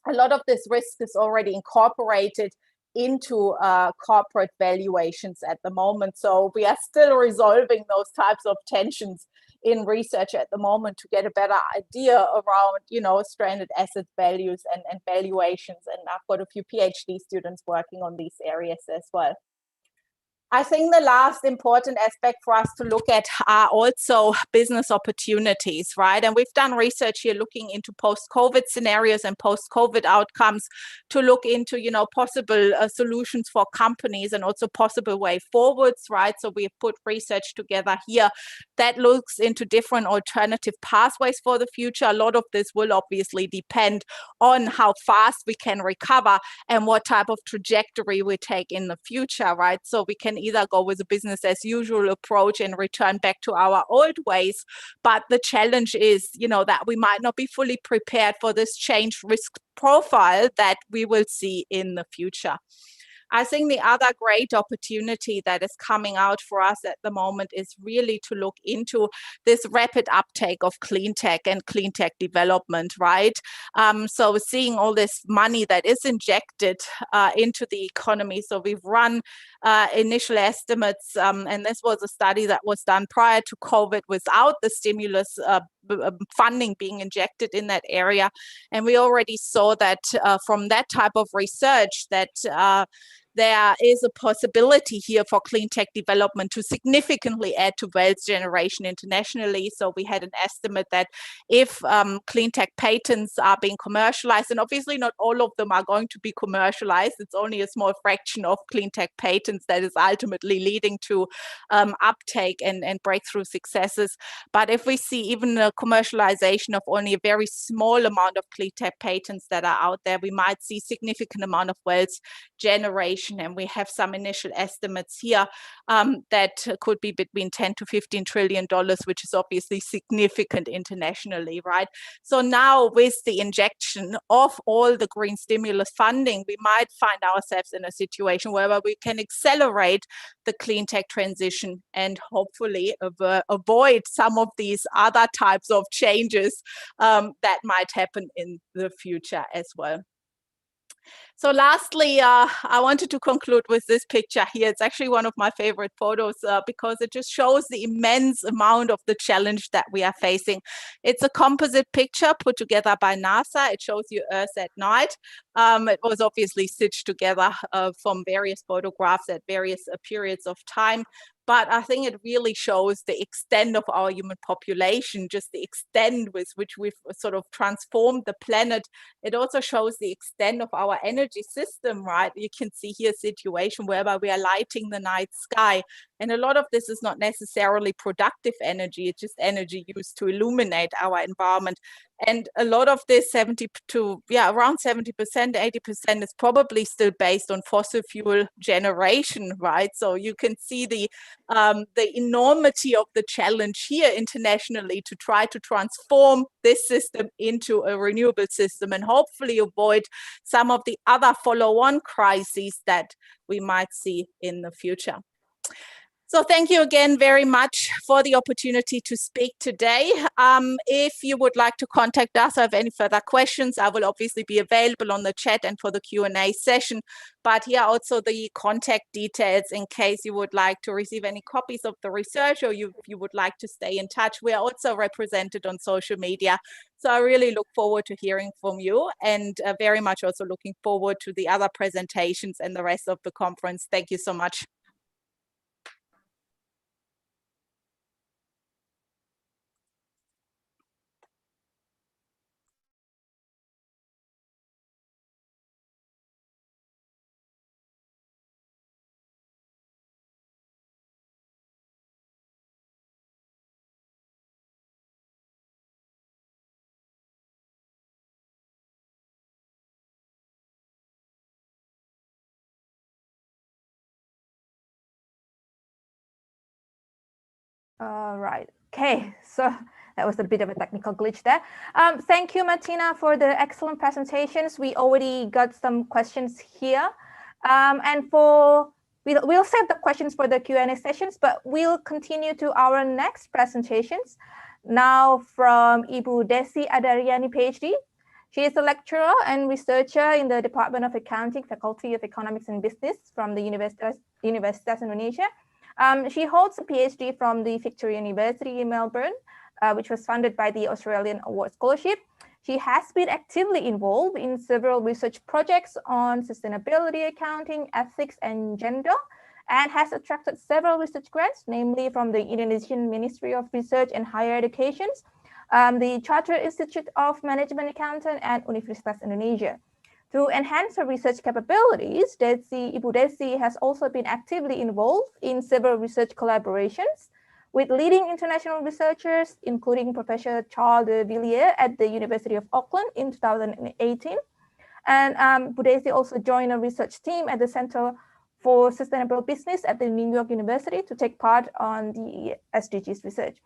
a lot of this risk is already incorporated into corporate valuations at the moment. So we are still resolving those types of tensions in research at the moment to get a better idea around, you know, stranded asset values and valuations. And I've got a few PhD students working on these areas as well. I think the last important aspect for us to look at are also business opportunities, right? And we've done research here looking into post-COVID scenarios and post-COVID outcomes to look into, you know, possible solutions for companies and also possible way forwards, right? So we've put research together here that looks into different alternative pathways for the future. A lot of this will obviously depend on how fast we can recover and what type of trajectory we take in the future, right? So we can either go with a business as usual approach and return back to our old ways. But the challenge is, you know, that we might not be fully prepared for this changed risk profile that we will see in the future. I think the other great opportunity that is coming out for us at the moment is really to look into this rapid uptake of clean tech and clean tech development, right? So seeing all this money that is injected into the economy. So we've run initial estimates, and this was a study that was done prior to COVID without the stimulus funding being injected in that area. And we already saw that from that type of research that there is a possibility here for clean tech development to significantly add to wealth generation internationally. So we had an estimate that if clean tech patents are being commercialized, and obviously not all of them are going to be commercialized, it's only a small fraction of clean tech patents that is ultimately leading to uptake and breakthrough successes. But if we see even a commercialization of only a very small amount of clean tech patents that are out there, we might see significant amount of wealth generation. And we have some initial estimates here that could be between 10 to 15 trillion dollars, which is obviously significant internationally, right? So now with the injection of all the green stimulus funding, we might find ourselves in a situation where we can accelerate the clean tech transition and hopefully avoid some of these other types of changes that might happen in the future as well. So lastly, I wanted to conclude with this picture here. It's actually one of my favorite photos because it just shows the immense amount of the challenge that we are facing. It's a composite picture put together by NASA. It shows you Earth at night. It was obviously stitched together from various photographs at various periods of time. But I think it really shows the extent of our human population, just the extent with which we've sort of transformed the planet. It also shows the extent of our energy system, right? You can see here a situation whereby we are lighting the night sky. And a lot of this is not necessarily productive energy. It's just energy used to illuminate our environment. And a lot of this, around 70%, 80% is probably still based on fossil fuel generation, right? So you can see the enormity of the challenge here internationally to try to transform this system into a renewable system and hopefully avoid some of the other follow-on crises that we might see in the future. So thank you again very much for the opportunity to speak today. If you would like to contact us or have any further questions, I will obviously be available on the chat and for the Q&A session. But here also the contact details in case you would like to receive any copies of the research or you would like to stay in touch. We are also represented on social media. So I really look forward to hearing from you and very much also looking forward to the other presentations and the rest of the conference. Thank you so much. All right. Okay, so that was a bit of a technical glitch there. Thank you, Martina, for the excellent presentations. We already got some questions here. And we'll save the questions for the Q&A sessions, but we'll continue to our next presentations. Now from Ibu Desi Adaryani, PhD. She is a lecturer and researcher in the Department of Accounting, Faculty of Economics and Business from the Universitas Indonesia. She holds a PhD from the Victoria University in Melbourne, which was funded by the Australian Award Scholarship. She has been actively involved in several research projects on sustainability, accounting, ethics, and gender, and has attracted several research grants, namely from the Indonesian Ministry of Research and Higher Education, the Chartered Institute of Management Accountant, and Universitas Indonesia. To enhance her research capabilities, Ibu Desi has also been actively involved in several research collaborations with leading international researchers, including Professor Charles de Villiers at the University of Auckland in 2018. And Ibu Desi also joined a research team at the Center for Sustainable Business at the New York University to take part on the SDGs research.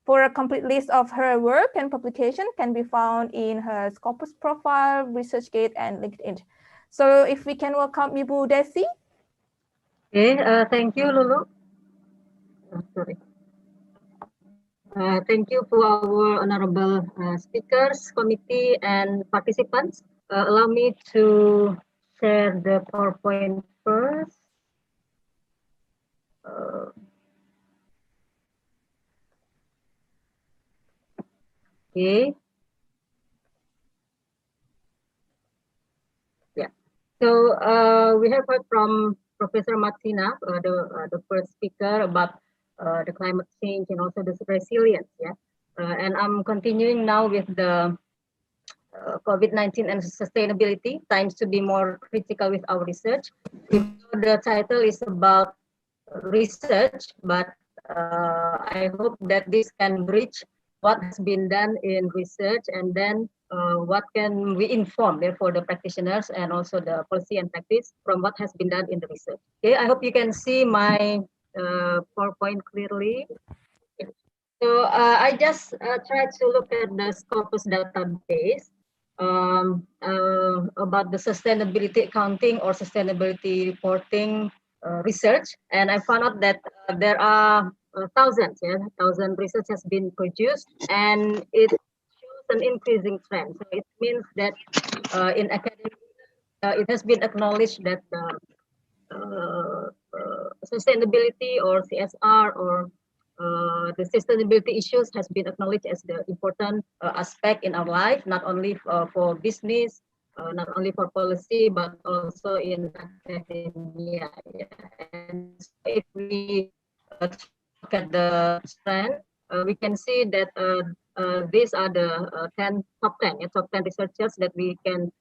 For a complete list of her work and publication can be found in her Scopus profile, ResearchGate, and LinkedIn. So if we can welcome Ibu Desi. Okay, thank you, Lulu. Sorry. Thank you for our honorable speakers, committee, and participants. Allow me to share the PowerPoint first. Okay. Yeah. So we have heard from Professor Martina, the first speaker, about the climate change and also the resilience. Yeah. And I'm continuing now with the COVID-19 and sustainability, times to be more critical with our research. The title is about research, but I hope that this can bridge what has been done in research and then what can we inform, therefore, the practitioners and also the policy and practice from what has been done in the research. Okay, I hope you can see my PowerPoint clearly. So I just tried to look at the Scopus database about the sustainability accounting or sustainability reporting research, and I found out that there are thousands research has been produced, and it shows an increasing trend. So it means that in academia, it has been acknowledged that sustainability or CSR or the sustainability issues has been acknowledged as the important aspect in our life, not only for business, not only for policy, but also in academia. And if we look at the trend, we can see that these are the top 10 researchers that we can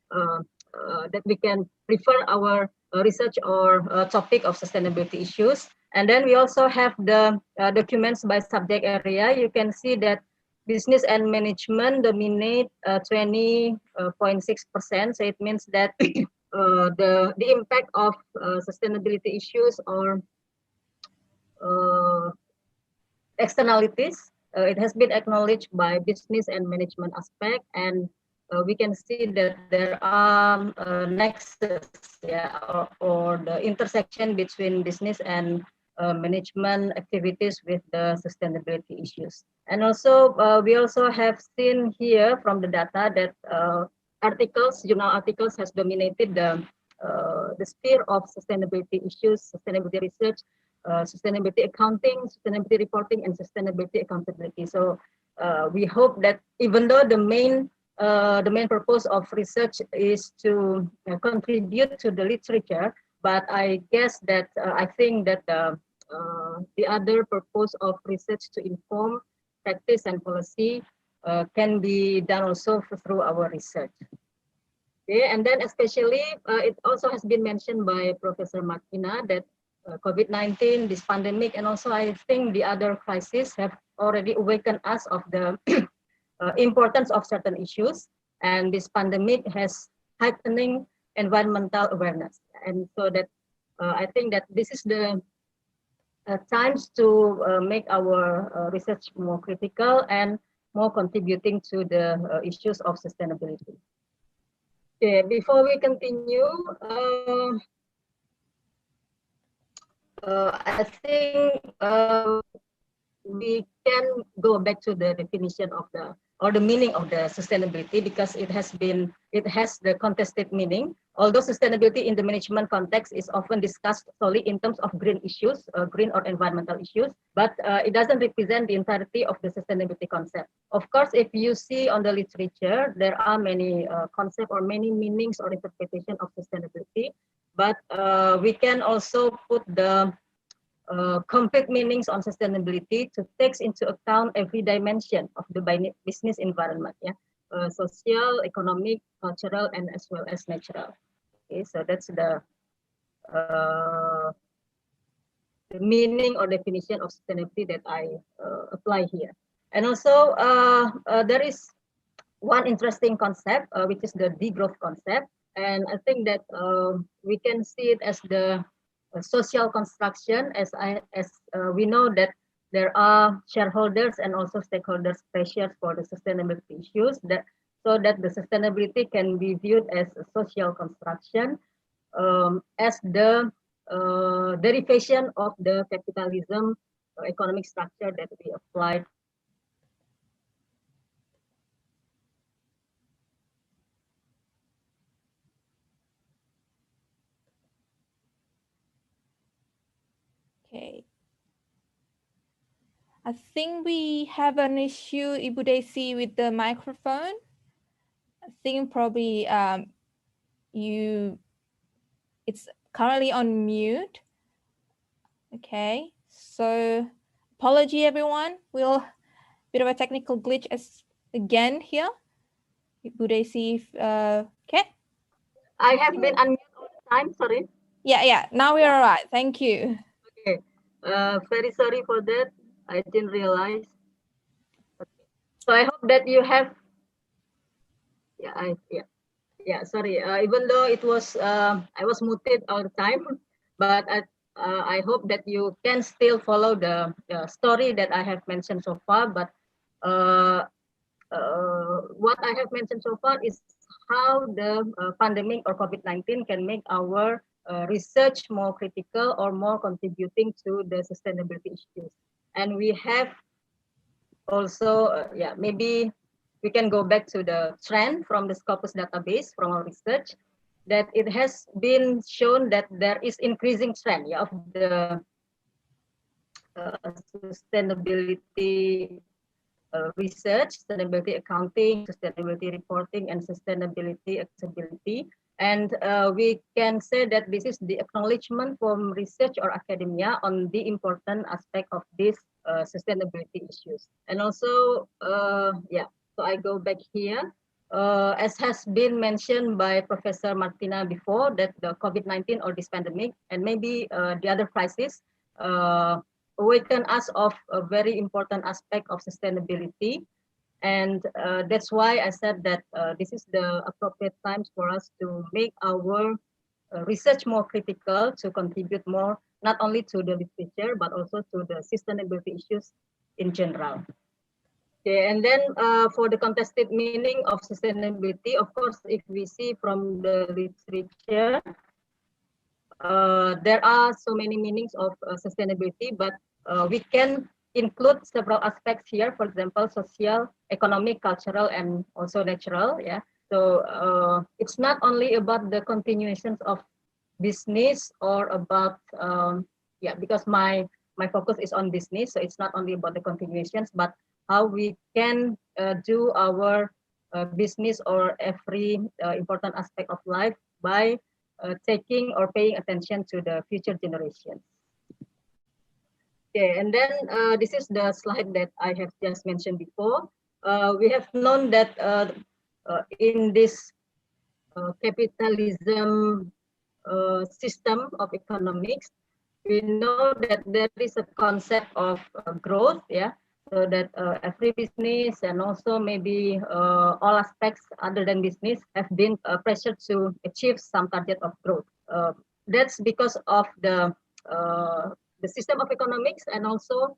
refer our research or topic of sustainability issues. And then we also have the documents by subject area. You can see that business and management dominate 20.6%. So it means that the impact of sustainability issues or externalities, it has been acknowledged by business and management aspect, and we can see that there are nexus, or the intersection between business and management activities with the sustainability issues. And also, we also have seen here from the data that journal articles has dominated the sphere of sustainability issues, sustainability research, sustainability accounting, sustainability reporting, and sustainability accountability. So we hope that even though the main purpose of research is to contribute to the literature, but I guess that I think that the other purpose of research to inform practice and policy can be done also through our research. Okay, and then especially it also has been mentioned by Professor Martina that COVID-19, this pandemic, and also I think the other crises have already awakened us of the importance of certain issues, and this pandemic has heightening environmental awareness. And so that I think that this is the times to make our research more critical and more contributing to the issues of sustainability. Okay, before we continue, I think we can go back to the definition of the meaning of the sustainability, because it has the contested meaning. Although sustainability in the management context is often discussed solely in terms of green issues, green or environmental issues, but it doesn't represent the entirety of the sustainability concept. Of course, if you see on the literature, there are many concepts or many meanings or interpretation of sustainability, but we can also put the complete meanings on sustainability to take into account every dimension of the business environment, social, economic, cultural, and as well as natural. Okay, so that's the meaning or definition of sustainability that I apply here. And also there is one interesting concept, which is the degrowth concept. And I think that we can see it as the social construction, as we know that there are shareholders and also stakeholders pressures for the sustainability issues, so that the sustainability can be viewed as a social construction, as the derivation of the capitalism economic structure that we applied. Okay. I think we have an issue, Ibu Desi, with the microphone. I think probably it's currently on mute. Okay, so apology everyone. Bit of a technical glitch again here. Ibu Desi, okay. I have been unmuted all the time, sorry. Yeah, now we're all right, thank you. Okay, very sorry for that. I didn't realize. Okay. So I hope that you have. Sorry. Even though it was I was muted all the time, but I hope that you can still follow the story that I have mentioned so far. But what I have mentioned so far is how the pandemic or COVID-19 can make our research more critical or more contributing to the sustainability issues. And we have also, maybe we can go back to the trend from the Scopus database from our research, that it has been shown that there is increasing trend of the sustainability research, sustainability accounting, sustainability reporting, and sustainability accessibility. And we can say that this is the acknowledgement from research or academia on the important aspect of these sustainability issues. And also, so I go back here. As has been mentioned by Professor Martina before, that the COVID-19 or this pandemic and maybe the other crisis awaken us of a very important aspect of sustainability. And that's why I said that this is the appropriate times for us to make our research more critical, to contribute more, not only to the literature, but also to the sustainability issues in general. Okay, and then for the contested meaning of sustainability, of course, if we see from the literature, there are so many meanings of sustainability, but we can include several aspects here. For example, social, economic, cultural, and also natural. Yeah. So it's not only about the continuations of business or about because my focus is on business, so it's not only about the continuations, but how we can do our business or every important aspect of life by taking or paying attention to the future generations. Okay, and then this is the slide that I have just mentioned before. We have known that in this capitalism system of economics, we know that there is a concept of growth, yeah, so that every business and also maybe all aspects other than business have been pressured to achieve some target of growth. That's because of the system of economics, and also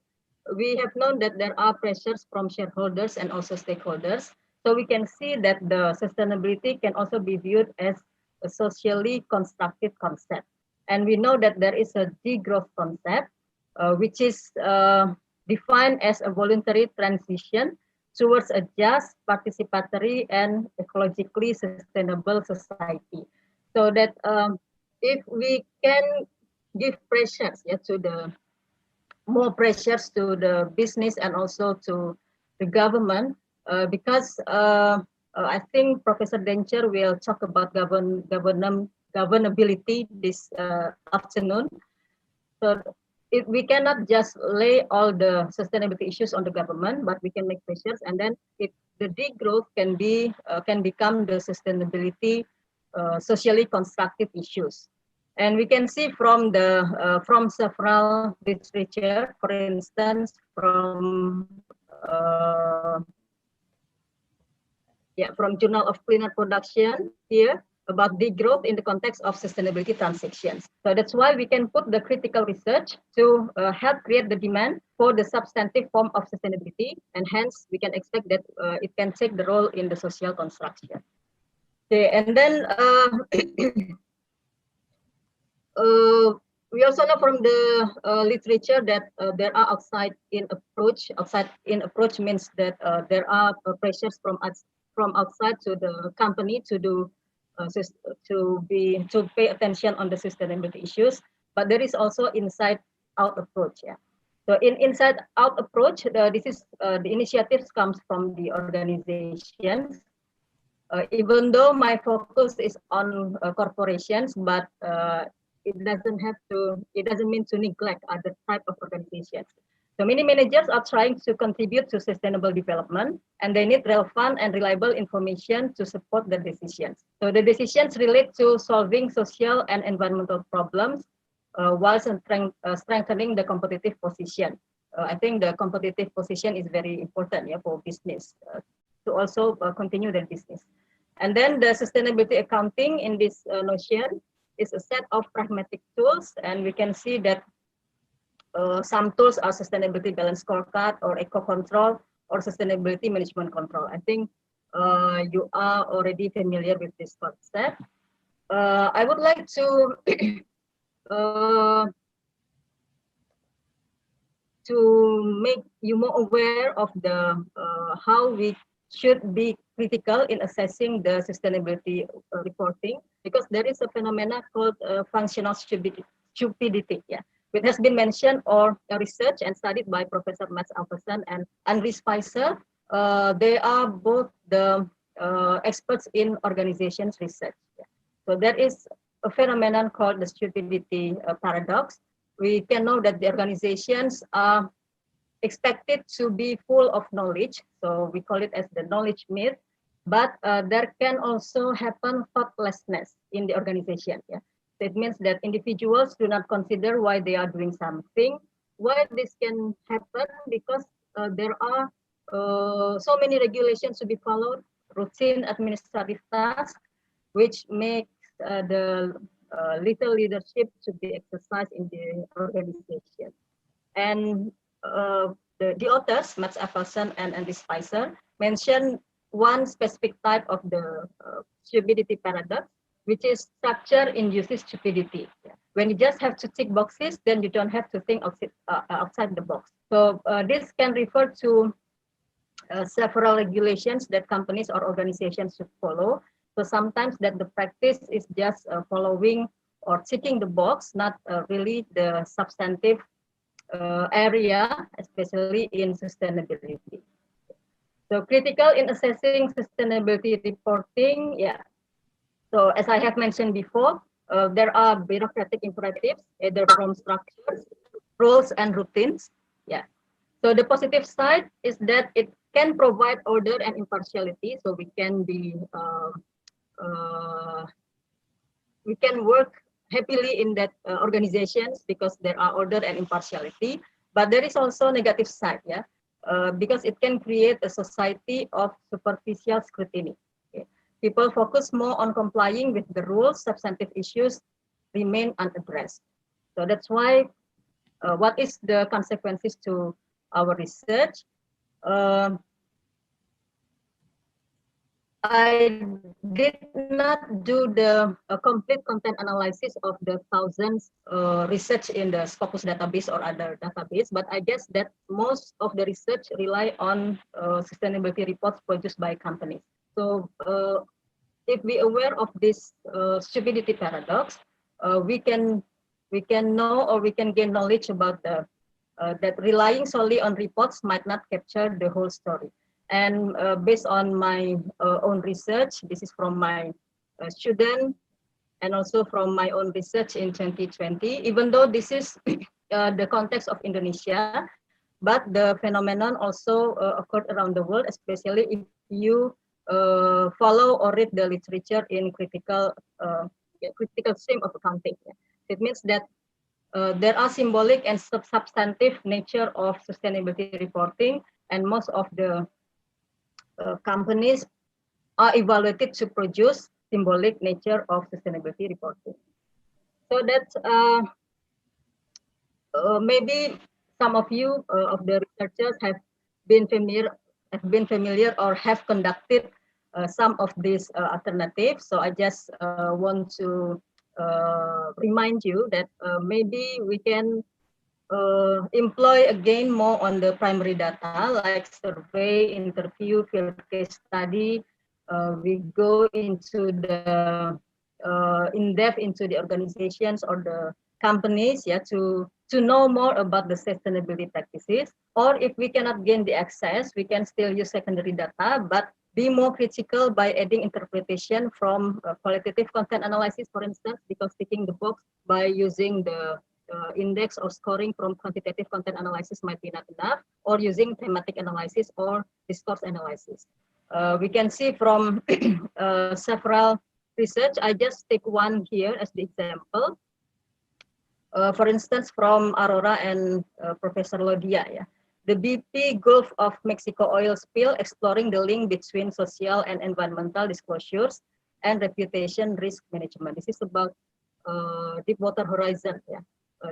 we have known that there are pressures from shareholders and also stakeholders. So we can see that the sustainability can also be viewed as a socially constructed concept. And we know that there is a degrowth concept, which is defined as a voluntary transition towards a just, participatory, and ecologically sustainable society. So that if we can give pressures to the more pressures to the business and also to the government, because I think Professor Dencher will talk about governability this afternoon. So we cannot just lay all the sustainability issues on the government, but we can make pressures, and then the degrowth can become the sustainability socially constructed issues. And we can see from the from several literature, for instance, from Journal of Cleaner Production here about degrowth in the context of sustainability transactions. So that's why we can put the critical research to help create the demand for the substantive form of sustainability, and hence we can expect that it can take the role in the social construction. Okay, and then we also know from the literature that there are outside-in approach. Outside-in approach means that there are pressures from outside to the company to do to pay attention on the sustainability issues. But there is also inside-out approach. Yeah. So in inside-out approach, the initiatives comes from the organizations. Even though my focus is on corporations, but it doesn't mean to neglect other type of organizations. So many managers are trying to contribute to sustainable development, and they need relevant and reliable information to support the decisions. So the decisions relate to solving social and environmental problems while strengthening the competitive position. I think the competitive position is very important for business to also continue their business. And then the sustainability accounting in this notion is a set of pragmatic tools, and we can see that some tools are sustainability balance scorecard or eco control or sustainability management control. I think you are already familiar with this concept. I would like to make you more aware of the how we should be critical in assessing the sustainability reporting, because there is a phenomena called functional stupidity. Yeah, it has been mentioned or researched and studied by Professor Mats Alversen and Henry Spicer. They are both the experts in organizations research. Yeah. So there is a phenomenon called the stupidity paradox. We can know that the organizations are expected to be full of knowledge, so we call it as the knowledge myth, but there can also happen thoughtlessness in the organization. Yeah, that means that individuals do not consider why they are doing something. Why this can happen? Because there are so many regulations to be followed, routine administrative tasks, which makes the little leadership to be exercised in the organization. And the authors, Mats Alversen and Andy Spicer, mention one specific type of the stupidity paradox, which is structure-induces stupidity. When you just have to tick boxes, then you don't have to think outside the box. So this can refer to several regulations that companies or organizations should follow. So sometimes that the practice is just following or ticking the box, not really the substantive area, especially in sustainability. So critical in assessing sustainability reporting, yeah. So as I have mentioned before, there are bureaucratic imperatives, either from structures, rules, and routines. Yeah. So the positive side is that it can provide order and impartiality. So we can work happily in that organizations because there are order and impartiality. But there is also negative side, yeah, because it can create a society of superficial scrutiny. Okay. People focus more on complying with the rules. Substantive issues remain unaddressed. So that's why what is the consequences to our research? I did not do the complete content analysis of the thousands research in the Scopus database or other database, but I guess that most of the research rely on sustainability reports produced by companies. So if we aware of this stupidity paradox, we can know or we can gain knowledge about the that relying solely on reports might not capture the whole story. And based on my own research, this is from my student and also from my own research in 2020, even though this is the context of Indonesia, but the phenomenon also occurred around the world, especially if you follow or read the literature in critical stream of accounting. It means that there are symbolic and substantive nature of sustainability reporting, and most of the companies are evaluated to produce symbolic nature of sustainability reporting. So that's maybe some of you of the researchers have been familiar or have conducted some of these alternatives. So I just want to remind you that maybe we can employ again more on the primary data like survey, interview, field case study. We go into the in depth into the organizations or the companies, yeah, to know more about the sustainability practices. Or if we cannot gain the access, we can still use secondary data, but be more critical by adding interpretation from qualitative content analysis, for instance, because ticking the box by using the index or scoring from quantitative content analysis might be not enough, or using thematic analysis or discourse analysis. We can see from several research. I just take one here as the example. For instance, from Aurora and Professor Lodia, yeah. The BP Gulf of Mexico oil spill, exploring the link between social and environmental disclosures and reputation risk management. This is about Deepwater Horizon, yeah.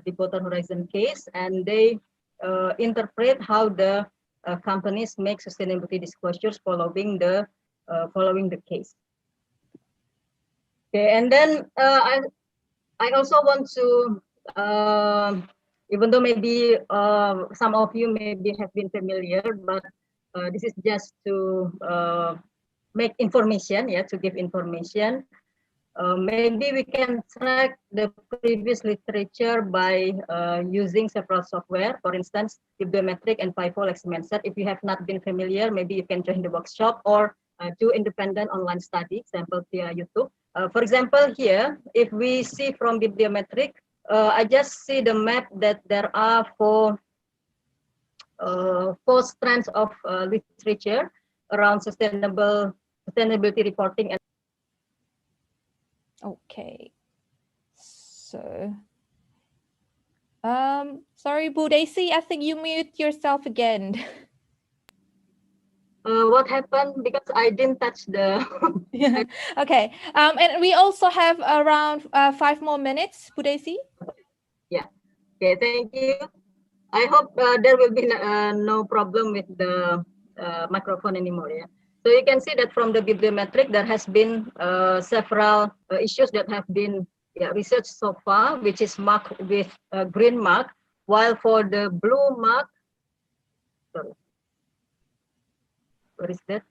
Deepwater Horizon case, and they interpret how the companies make sustainability disclosures following the case. Okay, and then I also want to, even though maybe some of you maybe have been familiar, but this is just to make information, yeah, to give information. Maybe we can track the previous literature by using several software, for instance, Bibliometric and FIFO, like Simon said. If you have not been familiar, maybe you can join the workshop or do independent online study, example via YouTube. For example, here, if we see from Bibliometric, I just see the map that there are four strands of literature around sustainability reporting. And okay, so sorry, Bu Daisy, I think you mute yourself again. What happened? Because I didn't touch the. Yeah. Okay. And we also have around 5 more minutes, Bu Daisy. Yeah. Okay. Thank you. I hope there will be no problem with the microphone anymore. Yeah. So you can see that from the bibliometric, there has been several issues that have been researched so far, which is marked with a green mark, while for the blue mark, sorry, what is that?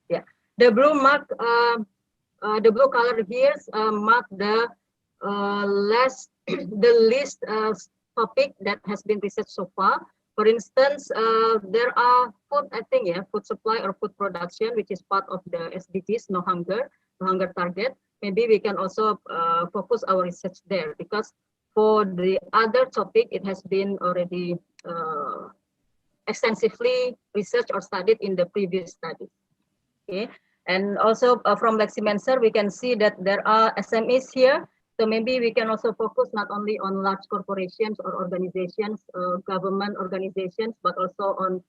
Yeah, the blue mark, the blue color here mark the the least topic that has been researched so far. For instance, there are food, I think, food supply or food production, which is part of the SDGs, no hunger target. Maybe we can also focus our research there, because for the other topic, it has been already extensively researched or studied in the previous study. Okay, and also from Leximenser, we can see that there are SMEs here. So maybe we can also focus not only on large corporations or organizations, government organizations, but also on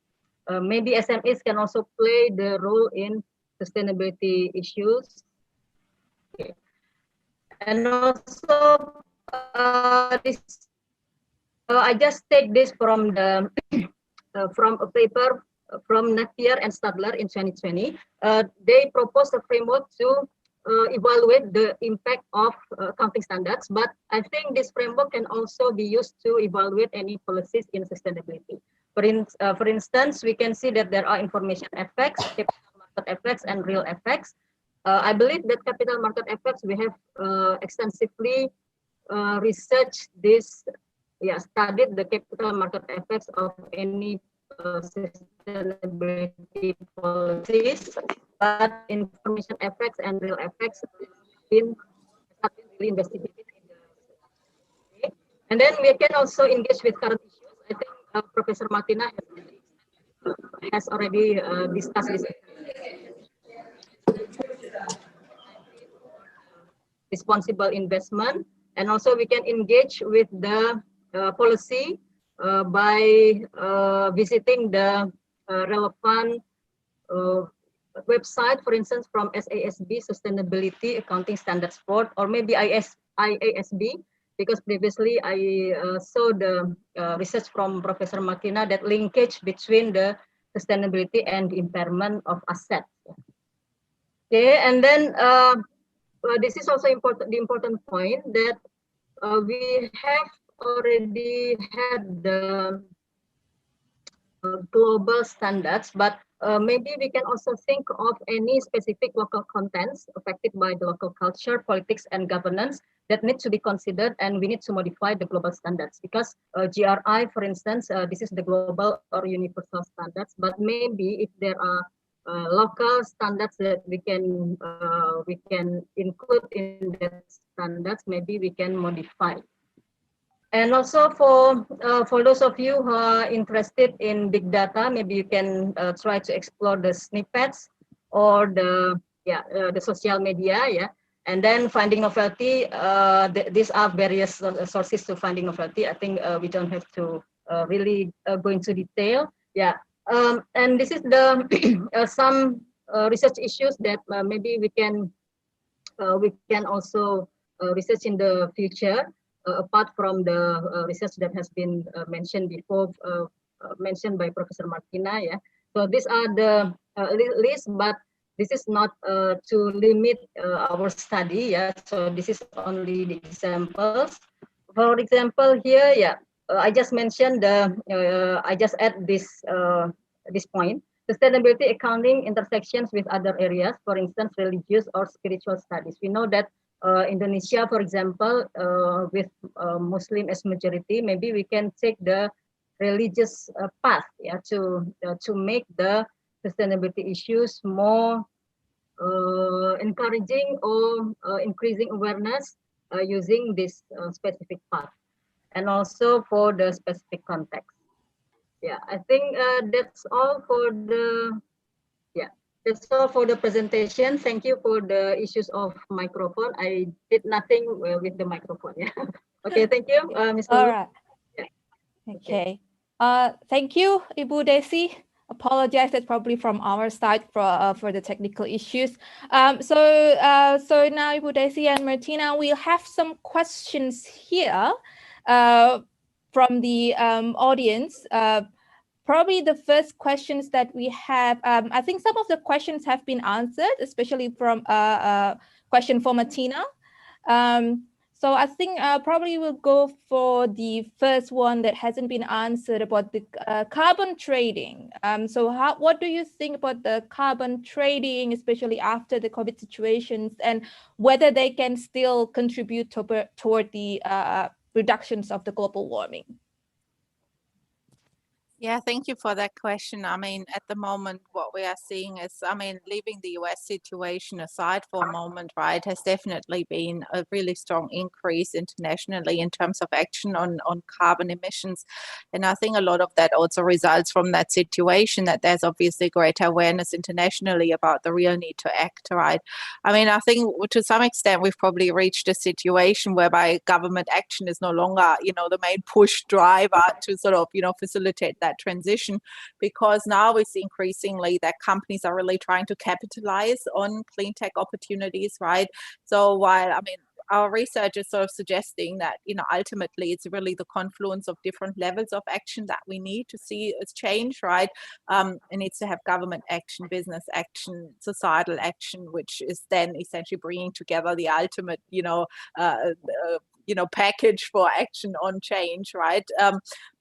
maybe SMEs can also play the role in sustainability issues. Okay. And also, I just take this from the from a paper from Napier and Stadler in 2020. They proposed a framework to evaluate the impact of accounting standards, but I think this framework can also be used to evaluate any policies in sustainability. For instance, we can see that there are information effects, capital market effects, and real effects. I believe that capital market effects, we have extensively researched this, studied the capital market effects of any sustainability policies, but information effects and real effects have been really investigated in the okay. And then we can also engage with current issues. I think Professor Martinez has already discussed this. Responsible investment, and also we can engage with the policy by visiting the relevant website, for instance, from SASB, Sustainability Accounting Standards Board, or maybe IASB, because previously I saw the research from Professor Makina that linkage between the sustainability and impairment of assets. Okay, and then this is also important. The important point that we have already had the global standards, but maybe we can also think of any specific local contents affected by the local culture, politics, and governance that need to be considered, and we need to modify the global standards, because GRI, for instance, this is the global or universal standards, but maybe if there are local standards that we can include in that standards, maybe we can modify. And also for those of you who are interested in big data, maybe you can try to explore the snippets or the social media, and then finding novelty. These are various sources to finding novelty. I think we don't have to really go into detail. And this is the some research issues that maybe we can also research in the future, apart from the research that has been mentioned before, mentioned by Professor Martina. So these are the list, but this is not to limit our study. So this is only the examples. For example, here, I just mentioned I just add this point: sustainability accounting intersections with other areas, for instance, religious or spiritual studies. We know that Indonesia, for example, with Muslim as majority, maybe we can take the religious path, to make the sustainability issues more encouraging or increasing awareness using this specific path, and also for the specific context. I think that's all for the that's all for the presentation. Thank you for the issues of microphone. I did nothing with the microphone. Okay, thank you, Ms. All right. Okay. Thank you, Ibu Desi. Apologize, that's probably from our side for the technical issues. So now Ibu Desi and Martina, we'll have some questions here from the audience. probably the first questions that we have, I think some of the questions have been answered, especially from a question for Martina. So I think probably we'll go for the first one that hasn't been answered about the carbon trading. So what do you think about the carbon trading, especially after the COVID situations, and whether they can still contribute toward the reductions of the global warming? Yeah, thank you for that question. I mean, at the moment, what we are seeing is, I mean, leaving the US situation aside for a moment, right, has definitely been a really strong increase internationally in terms of action on carbon emissions. And I think a lot of that also results from that situation, that there's obviously greater awareness internationally about the real need to act, right? I mean, I think to some extent, we've probably reached a situation whereby government action is no longer, the main push driver to sort of, facilitate that transition, because now we see increasingly that companies are really trying to capitalize on clean tech opportunities, right? So while, I mean, our research is sort of suggesting that, ultimately it's really the confluence of different levels of action that we need to see as change, right? It needs to have government action, business action, societal action, which is then essentially bringing together the ultimate, package for action on change, right?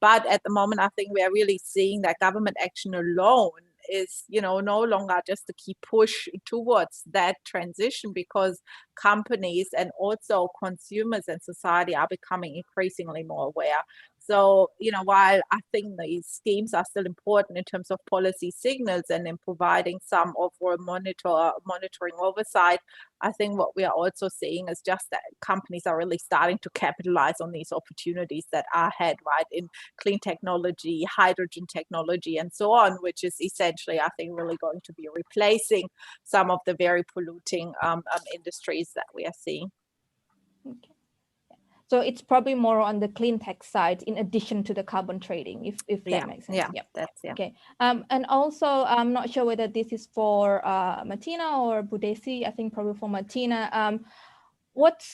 But at the moment, I think we are really seeing that government action alone is, no longer just the key push towards that transition, because companies and also consumers and society are becoming increasingly more aware. So, while I think these schemes are still important in terms of policy signals and in providing some overall monitoring oversight, I think what we are also seeing is just that companies are really starting to capitalize on these opportunities that are ahead, right, in clean technology, hydrogen technology, and so on, which is essentially, I think, really going to be replacing some of the very polluting industries that we are seeing. Okay. So it's probably more on the clean tech side in addition to the carbon trading, if that makes sense. Yeah, that's okay. And also, I'm not sure whether this is for Martina or Budesi. I think probably for Martina. What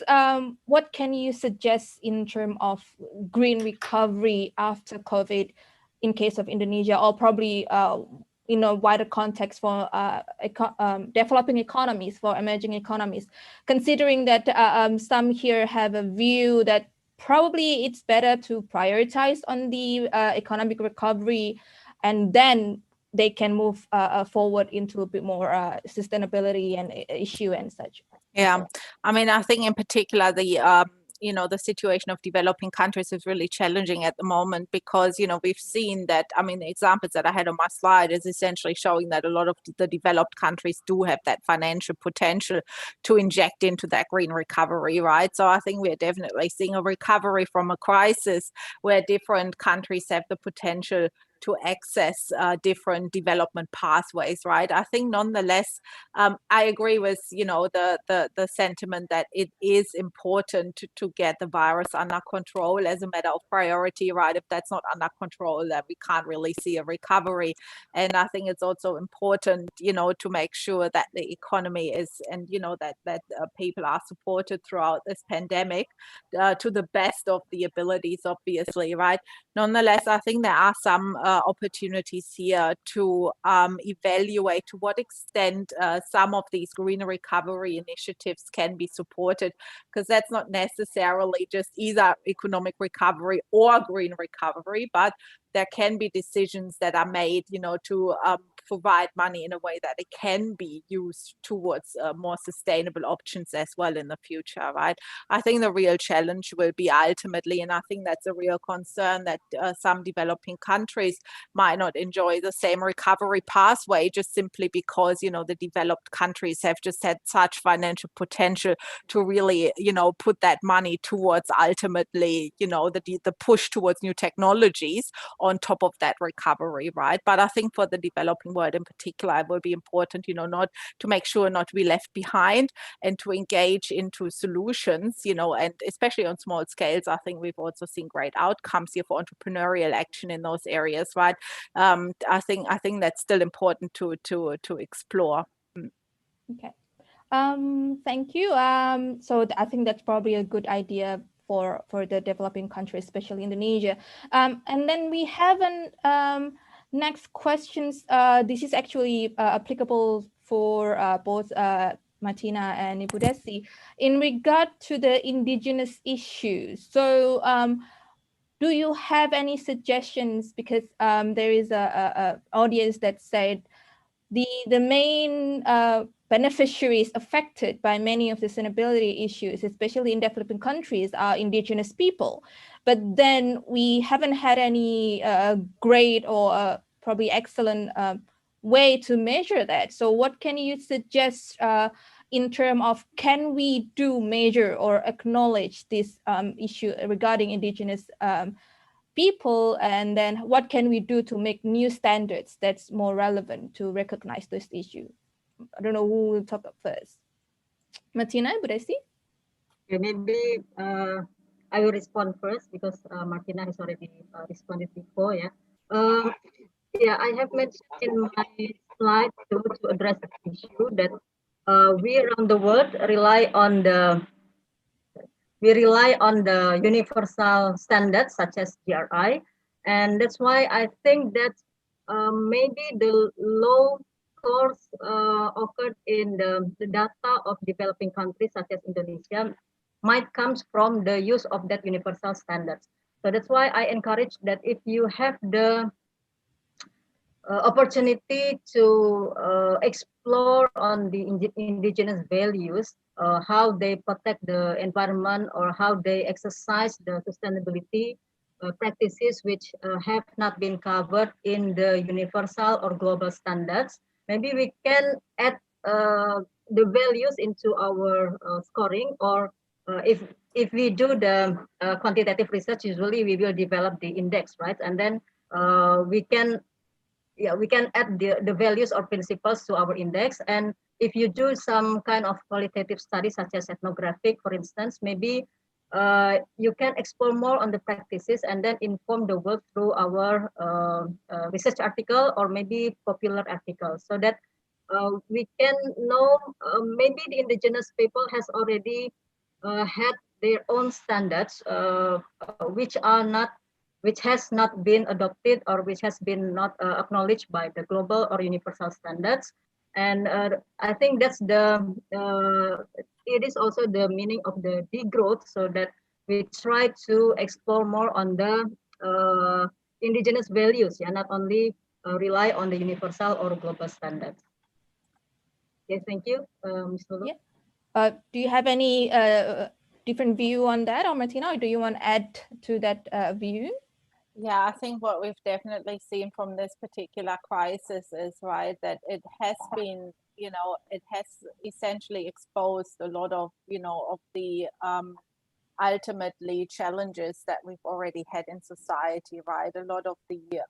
can you suggest in terms of green recovery after COVID, in case of Indonesia, or probably wider context for developing economies, for emerging economies, considering that some here have a view that probably it's better to prioritize on the economic recovery, and then they can move forward into a bit more sustainability and issue and such. Yeah, I mean, I think in particular the situation of developing countries is really challenging at the moment, because, we've seen that, I mean, the examples that I had on my slide is essentially showing that a lot of the developed countries do have that financial potential to inject into that green recovery, right? So I think we're definitely seeing a recovery from a crisis where different countries have the potential to access different development pathways, right? I think nonetheless, I agree with, the sentiment that it is important to get the virus under control as a matter of priority, right? If that's not under control, then we can't really see a recovery. And I think it's also important, to make sure that the economy is, and, that people are supported throughout this pandemic to the best of the abilities, obviously, right? Nonetheless, I think there are some opportunities here to evaluate to what extent some of these green recovery initiatives can be supported, because that's not necessarily just either economic recovery or green recovery, but there can be decisions that are made, to provide money in a way that it can be used towards more sustainable options as well in the future, right? I think the real challenge will be ultimately, and I think that's a real concern, that some developing countries might not enjoy the same recovery pathway just simply because, the developed countries have just had such financial potential to really, put that money towards ultimately, the push towards new technologies on top of that recovery, right? But I think for the developing world in particular, it will be important, not to make sure not to be left behind and to engage into solutions, and especially on small scales. I think we've also seen great outcomes here for entrepreneurial action in those areas, right? I think that's still important to explore. Okay. Thank you. So I think that's probably a good idea for the developing countries, especially Indonesia. And then we have next questions. This is actually applicable for both Martina and Ibu Desi. In regard to the indigenous issues, so do you have any suggestions? Because there is a audience that said the main beneficiaries affected by many of the sustainability issues, especially in developing countries, are indigenous people. But then we haven't had any great or probably excellent way to measure that. So what can you suggest in terms of, can we do measure or acknowledge this issue regarding indigenous people, and then what can we do to make new standards that's more relevant to recognize this issue? I don't know who will talk up first. Martina, Bu Desi? Okay, maybe I will respond first because Martina has already responded before. Yeah. Yeah, I have mentioned in my slide to address the issue that we around the world rely on the universal standards such as GRI, and that's why I think that maybe the low course occurred in the data of developing countries such as Indonesia might comes from the use of that universal standards. So that's why I encourage that if you have the opportunity to explore on the indigenous values, how they protect the environment or how they exercise the sustainability practices which have not been covered in the universal or global standards. Maybe we can add the values into our scoring, or if we do the quantitative research, usually we will develop the index, right? And then we can add the values or principles to our index. And if you do some kind of qualitative study such as ethnographic, for instance, maybe you can explore more on the practices and then inform the world through our research article or maybe popular articles, so that we can know maybe the indigenous people has already had their own standards which has not been adopted or which has been not acknowledged by the global or universal standards. And I think that's it is also the meaning of the degrowth, so that we try to explore more on the indigenous values, not only rely on the universal or global standards. Okay, thank you, Ms. Lulu. Yeah. Do you have any different view on that, or Martina, or do you want to add to that view? Yeah, I think what we've definitely seen from this particular crisis is, right, that it has been, it has essentially exposed a lot of, of the ultimately challenges that we've already had in society, right? A lot of the,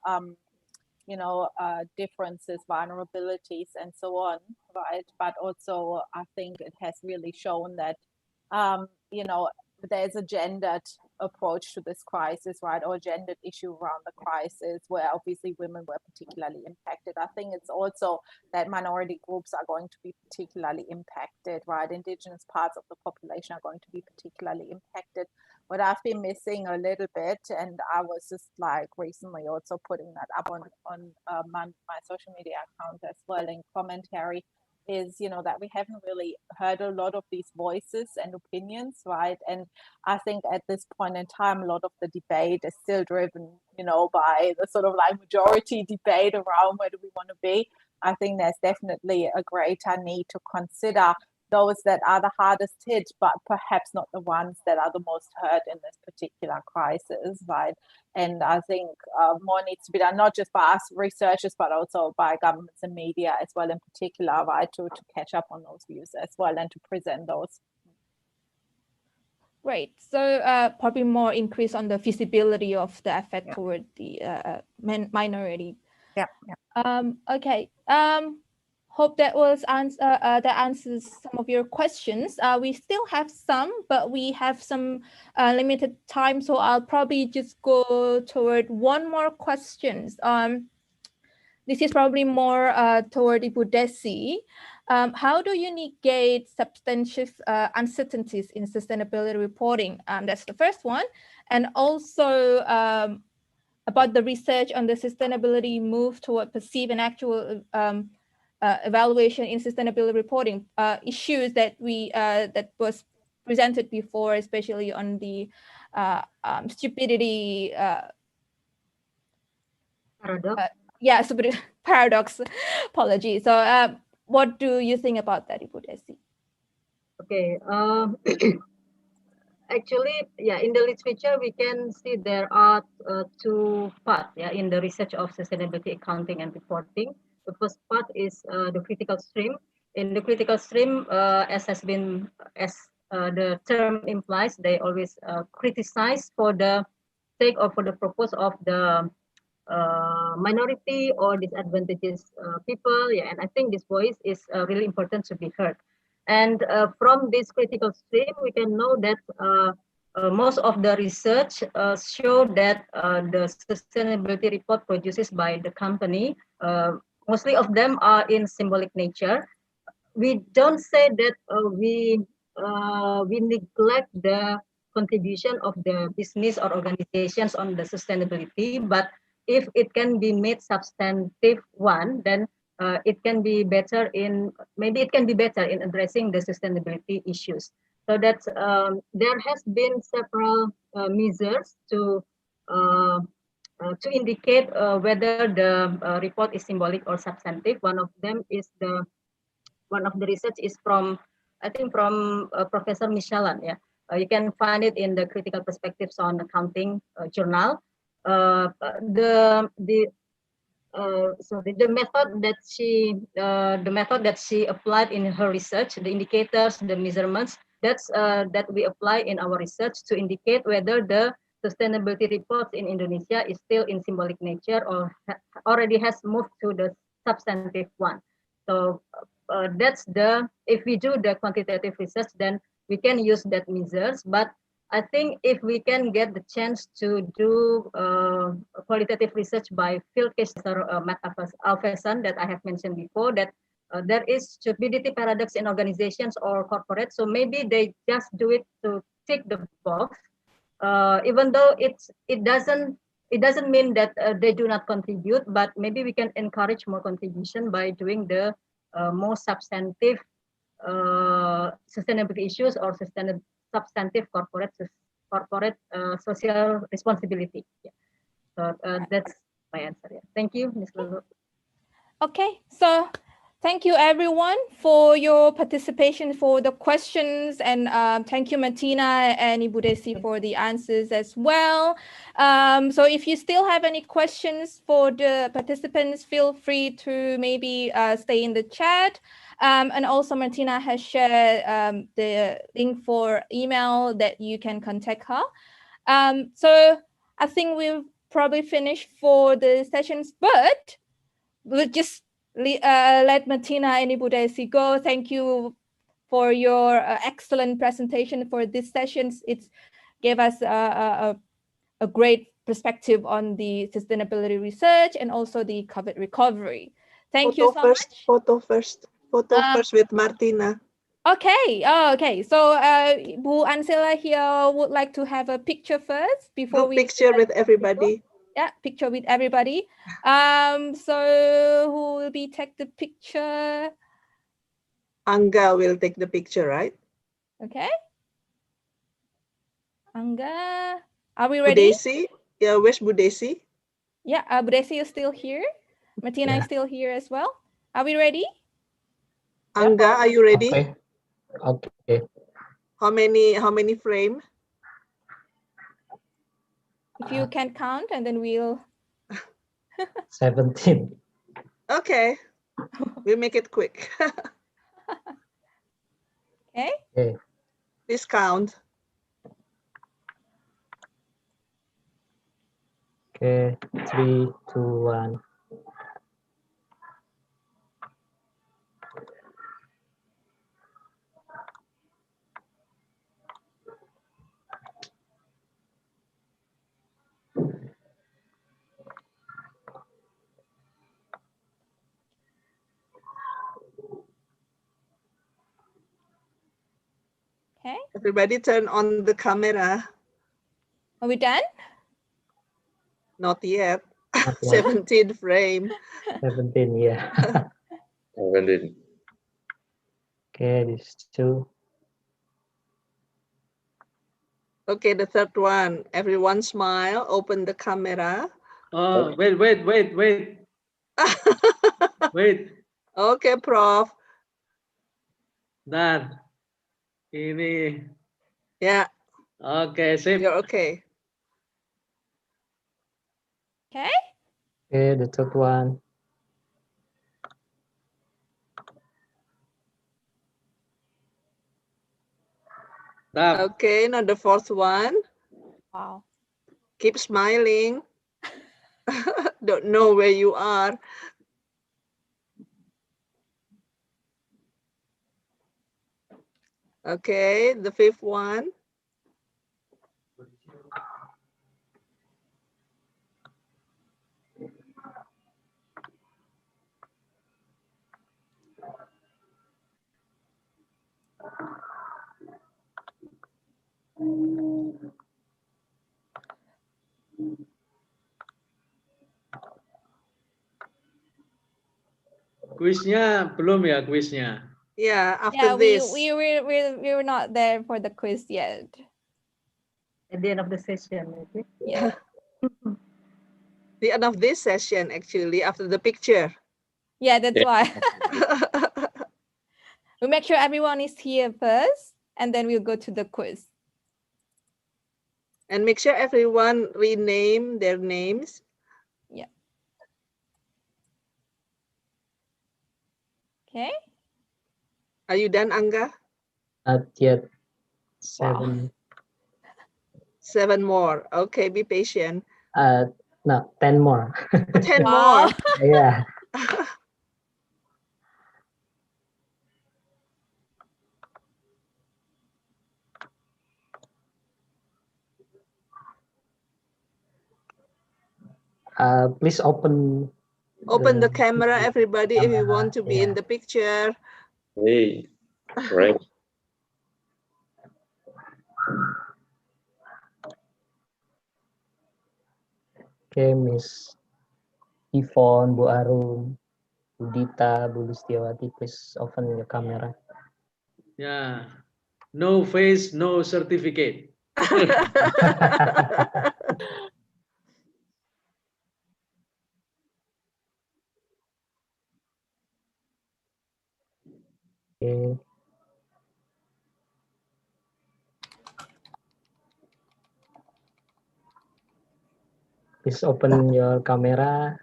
differences, vulnerabilities, and so on, right? But also, I think it has really shown that, there's a gendered approach to this crisis, right, or a gendered issue around the crisis, where obviously women were particularly impacted. I think it's also that minority groups are going to be particularly impacted, right? Indigenous parts of the population are going to be particularly impacted. What I've been missing a little bit, and I was just like recently also putting that up on my social media account as well in commentary, is that we haven't really heard a lot of these voices and opinions, right? And I think at this point in time, a lot of the debate is still driven, by the sort of like majority debate around where do we want to be. I think there's definitely a greater need to consider those that are the hardest hit, but perhaps not the ones that are the most hurt in this particular crisis, right? And I think more needs to be done, not just by us researchers, but also by governments and media as well in particular, right, to catch up on those views as well and to present those. Right. So probably more increase on the visibility of the effect toward the minority. Yeah. Okay. Hope that was that answers some of your questions. We still have some, but we have some limited time, so I'll probably just go toward one more questions. This is probably more toward Ibu Desi. How do you negate substantial uncertainties in sustainability reporting? That's the first one. And also, about the research on the sustainability move toward perceived and actual evaluation in sustainability reporting, issues that that was presented before, especially on the stupidity. Paradox. Yeah, stupidity paradox. Apology. So, what do you think about that, Ibu Desi? Okay. Actually, yeah, in the literature, we can see there are two parts, yeah, in the research of sustainability accounting and reporting. The first part is the critical stream. In the critical stream, as the term implies, they always criticize for the sake or for the purpose of the minority or disadvantaged people. Yeah, and I think this voice is really important to be heard. And from this critical stream, we can know that most of the research show that the sustainability report produced by the company, mostly of them are in symbolic nature. We don't say that we neglect the contribution of the business or organizations on the sustainability, but if it can be made substantive one, then it can be better in addressing the sustainability issues. So that there has been several measures to indicate whether the report is symbolic or substantive. One of the research is from, I think, from Professor Michelan. Yeah, you can find it in the Critical Perspectives on Accounting journal. The method that she applied in her research, the indicators, the measurements that we apply in our research to indicate whether the sustainability reports in Indonesia is still in symbolic nature or already has moved to the substantive one. So if we do the quantitative research, then we can use that measures. But I think if we can get the chance to do qualitative research by field case Matt Alpheson that I have mentioned before, that there is stupidity paradox in organizations or corporates. So maybe they just do it to tick the box, even though it doesn't mean that they do not contribute, but maybe we can encourage more contribution by doing the more substantive sustainability issues or substantive corporate social responsibility. Yeah. So that's my answer. Yeah. Thank you, Ms. Lulu. Okay, so thank you everyone for your participation, for the questions, and thank you Martina and Ibu Desi for the answers as well. So if you still have any questions for the participants, feel free to maybe stay in the chat. And also Martina has shared the link for email that you can contact her. So I think we've probably finished for the sessions, but we'll just let Martina and Ibu Desi go. Thank you for your excellent presentation for this sessions. It gave us a great perspective on the sustainability research and also the COVID recovery. Thank you so much. Photo first with Martina. Okay. Okay. So Bu Ansela here would like to have a picture first before we picture with everybody. Yeah, picture with everybody. So who will be take the picture? Angga will take the picture, right? Okay. Angga, are we ready? Budesi? Yeah, where's Budesi? Yeah, Budesi is still here. Martina is still here as well. Are we ready? Angga, are you ready? Okay. Okay. How many frame? If you can count, and then we'll 17. Okay. We'll make it quick. Okay. Okay. Please count. Okay. 3, 2, 1. Okay. Everybody turn on the camera. Are we done? Not yet. Not yet. 17 frame. 17, yeah. 17. Okay, this 2. Okay, the third one. Everyone smile. Open the camera. Oh, wait. Wait. Okay, Prof. Dan. Ini. Yeah, Oke, sip. you're okay. Okay. Okay, the third one. Dap. Okay, now the fourth one. Wow. Keep smiling. Don't know where you are. Okay, the fifth one. Kuisnya belum ya kuisnya? Yeah, after Yeah, this. we were not there for the quiz yet. At the end of the session, okay? Yeah. The end of this session, actually, after the picture. Yeah, that's Yeah. why. We make sure everyone is here first, and then we'll go to the quiz. And make sure everyone rename their names. Yeah. Okay. Are you done, Angga? Not yet. Wow. 7. 7 more. Okay, be patient. No, 10 more. 10 Wow. more. Yeah. Please open. Open the camera, everybody, if you want to be yeah. in the picture. Hey, right. Okay, Miss Yvonne, Bu Arum, Bu Dita, Bu Listiawati, please open your camera. Ya. No face, no certificate. Okay. Please open your camera.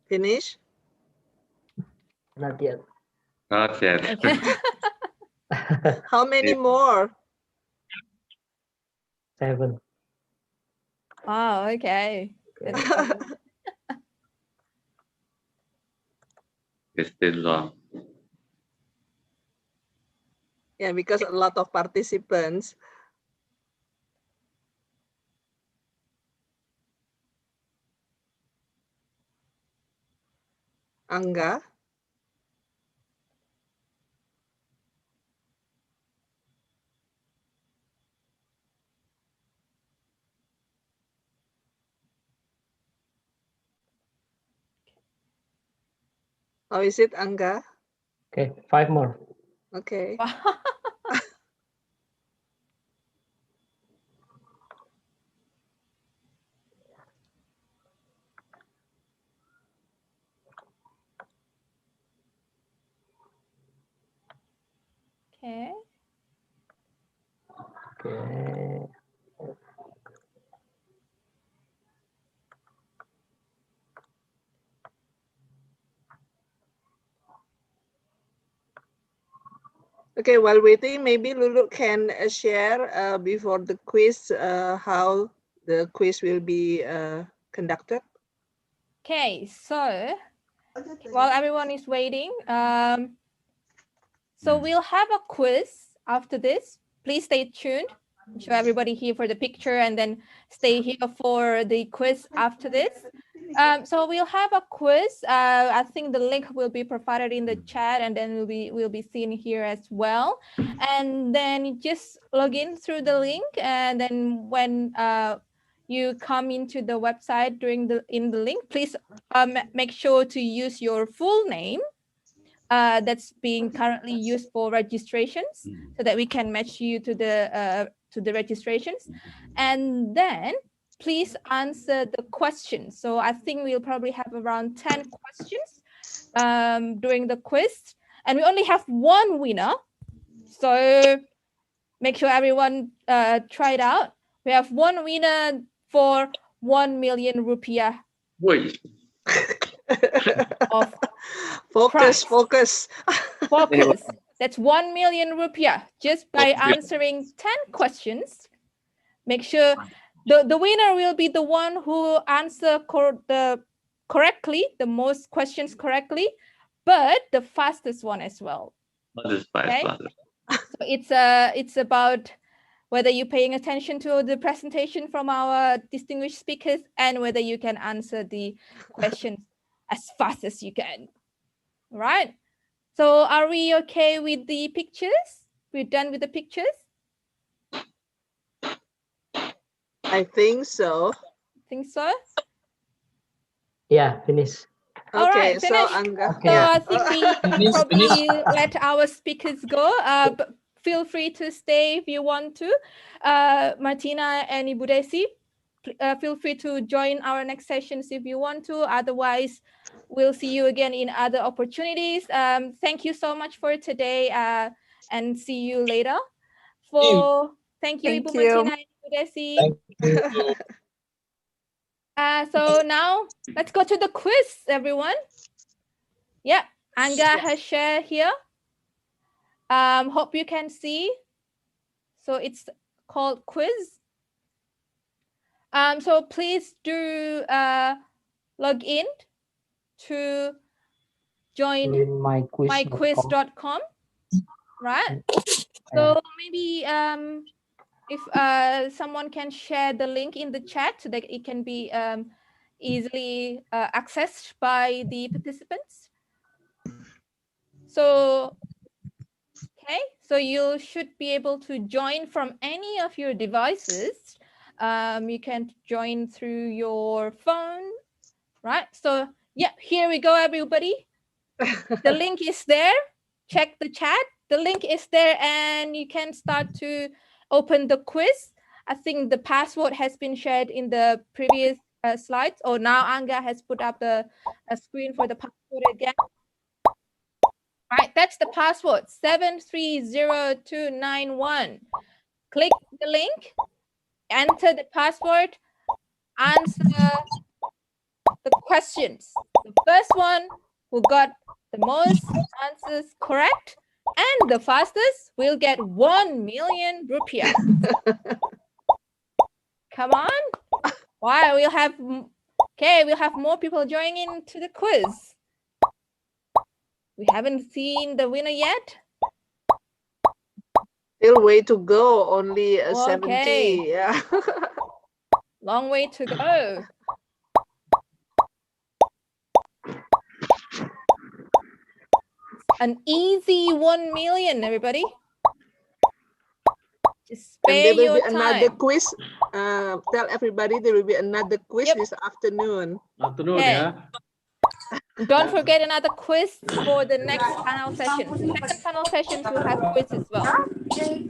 Finish? Not yet. Not yet. Okay. How many more? 7. Wow. Okay. That's fun. It's still long. Yeah, because a lot of participants. Angga? How is it, Angga? Okay, 5 more. Okay. Wow. Okay. Okay. Okay, while waiting, maybe Lulu can share before the quiz how the quiz will be conducted. Okay, so while everyone is waiting, so we'll have a quiz after this. Please stay tuned. Show everybody here for the picture and then stay here for the quiz after this. So we'll have a quiz. I think the link will be provided in the chat and then we'll be seen here as well. And then you just log in through the link, and then when you come into the website in the link, please make sure to use your full name that's being currently used for registrations, so that we can match you to the registrations. And then please answer the questions. So I think we'll probably have around 10 questions during the quiz, and we only have one winner. So make sure everyone try it out. We have one winner for 1 million rupiah Wait. of Focus, prize. focus. Focus. That's 1 million rupiah just by answering 10 questions. Make sure the winner will be the one who answer correctly, the most questions correctly, but the fastest one as well. Okay? So it's about whether you're paying attention to the presentation from our distinguished speakers and whether you can answer the questions as fast as you can. All right? So are we okay with the pictures? We're done with the pictures? I think so. Think so? Yeah, finish. All Okay, right, so finish. Angga. So I think we probably let our speakers go. But feel free to stay if you want to. Martina and Ibu Desi, feel free to join our next sessions if you want to. Otherwise, we'll see you again in other opportunities. Thank you so much for today, and see you later. Thank you, Ibu Martina and Ibu Desi. Thank you. So now let's go to the quiz, everyone. Yeah, Angga has shared here. Hope you can see. So it's called quiz. So please do log in to join myquiz.com, right? So maybe if someone can share the link in the chat so that it can be easily accessed by the participants. So, okay, so you should be able to join from any of your devices. You can join through your phone, right? So yeah, here we go, everybody. The link is there. Check the chat. The link is there and you can start to open the quiz. I think the password has been shared in the previous slides. Oh, now Angga has put up the screen for the password again. Right, that's the password, 730291. Click the link, enter the password, answer the questions. The first one who got the most answers correct and the fastest will get 1 million rupiah. Come on. Why? We'll have more people joining to the quiz. We haven't seen the winner yet. Still way to go, only 70. Yeah. Long way to go. An easy 1 million, everybody. Just spare and there will your be another time. quiz. Tell everybody there will be another quiz this afternoon. Okay. Don't forget another quiz for the next panel sessions. Second panel sessions will have quiz as well. Okay.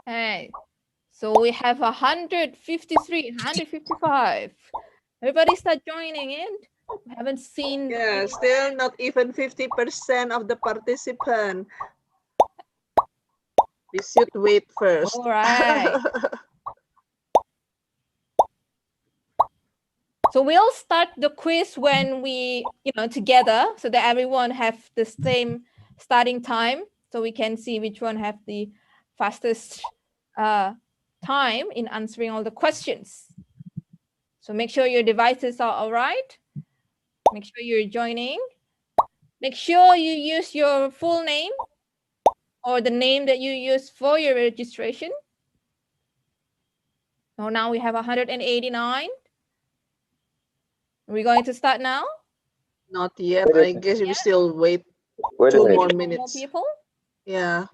Hey, so we have 153, 155. Everybody start joining in. We haven't seen. Yeah, still not even 50% of the participant. We should wait first. All right. So we'll start the quiz when we, together, so that everyone have the same starting time, so we can see which one have the fastest time in answering all the questions. So make sure your devices are all right. Make sure you're joining. Make sure you use your full name or the name that you use for your registration. So now we have 189. Are we going to start now? Not yet. I guess we still wait Wait a 2 minute. more More minutes. people? Yeah.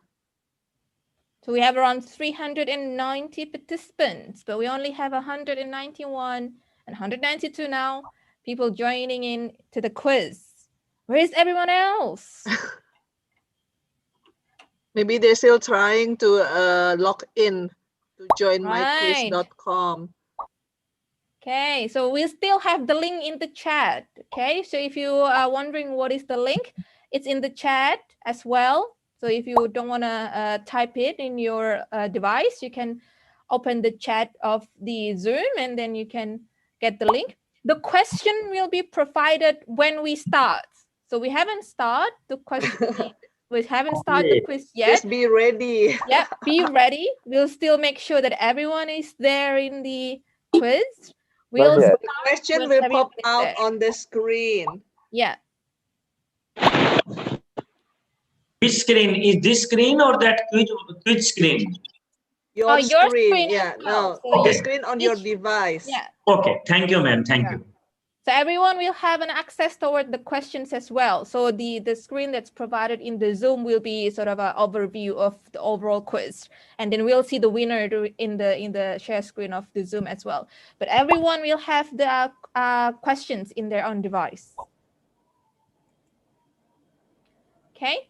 So we have around 390 participants, but we only have 191 and 192 now people joining in to the quiz. Where is everyone else? Maybe they're still trying to log in to join Right. myquiz.com. Okay, so we still have the link in the chat. Okay, so if you are wondering what is the link, it's in the chat as well. So if you don't want to type it in your device, you can open the chat of the Zoom and then you can get the link. The question will be provided when we start. So we haven't started the question. We haven't started the quiz yet. Just be ready. Yeah, be ready. We'll still make sure that everyone is there in the quiz. We'll Not yet. start The question when will everyone pop is out there. on the screen. Yeah. Which screen? Is this screen or that quiz screen? Your your screen, screen yeah. as well. No, So the Okay. screen on your device. Yeah. Okay. Thank you, ma'am. Thank you. So everyone will have an access toward the questions as well. So the screen that's provided in the Zoom will be sort of an overview of the overall quiz. And then we'll see the winner in the share screen of the Zoom as well. But everyone will have the questions in their own device. Okay.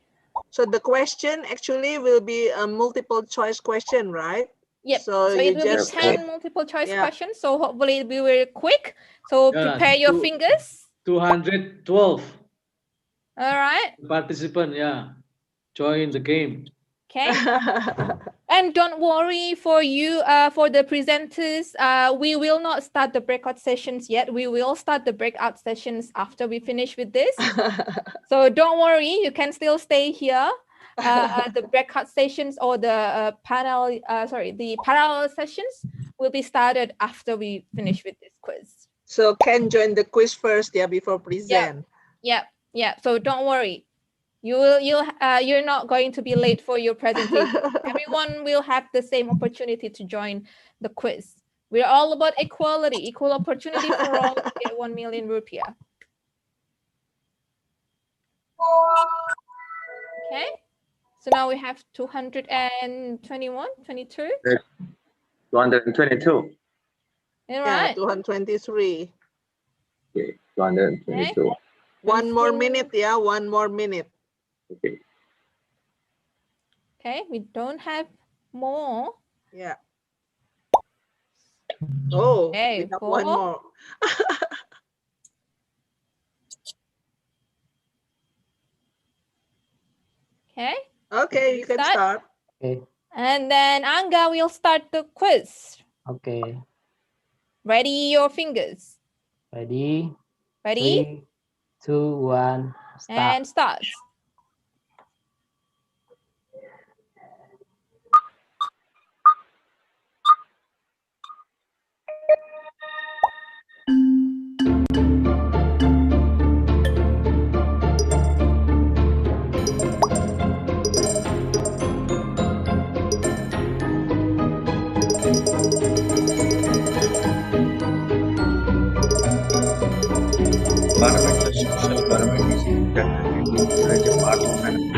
So the question actually will be a multiple choice question, right? Yep. So So you it will be just 10 multiple choice yeah. questions. So hopefully it will be very quick. So Yeah, prepare your fingers. 212 All right. participant, yeah, join the game. Okay. And don't worry for you, for the presenters, we will not start the breakout sessions yet. We will start the breakout sessions after we finish with this. So don't worry, you can still stay here. The breakout sessions or the the parallel sessions will be started after we finish with this quiz. So can join the quiz first, yeah, before present. Yeah. So don't worry. You're not going to be late for your presentation. Everyone will have the same opportunity to join the quiz. We're all about equality, equal opportunity for all to get 1 million rupiah. Okay. So now we have 221, 22. 222. All Yeah, right. 223. Okay, 222. One more minute, yeah, one more minute. Okay. Okay, we don't have more. Yeah. Oh, Okay, we have one more. Okay. Okay, you can start. Okay. And then Angga will start the quiz. Okay. Ready your fingers. Ready? Ready? 3, 2, 1, start. And start. Environmental social government is integrated into a part of management.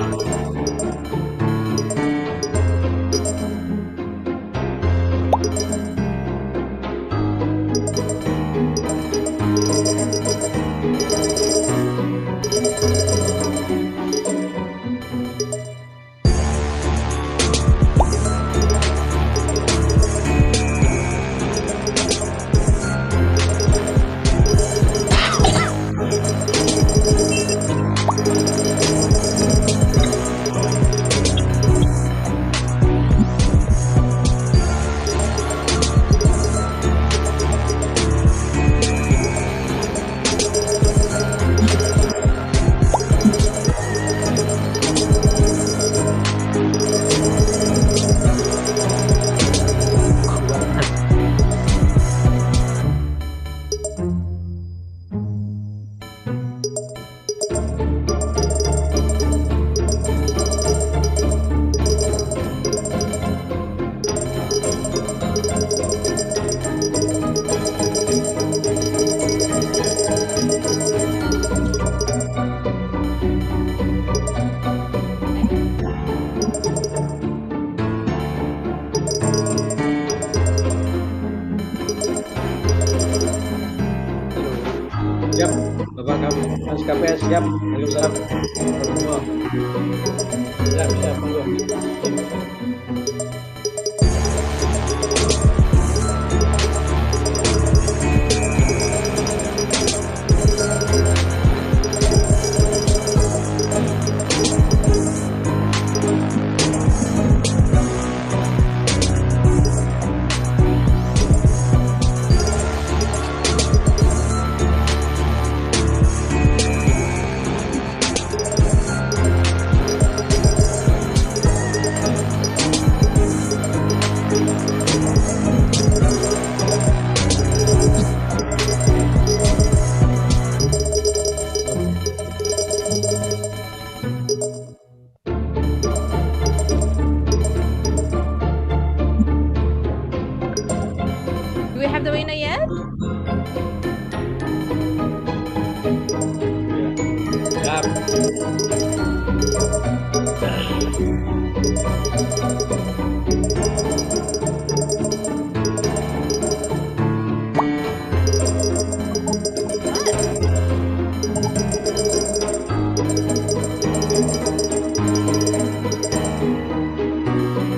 Mas KPS siap? Waalaikumsalam. Siap, monggo. Do we have the winner yet? Siap.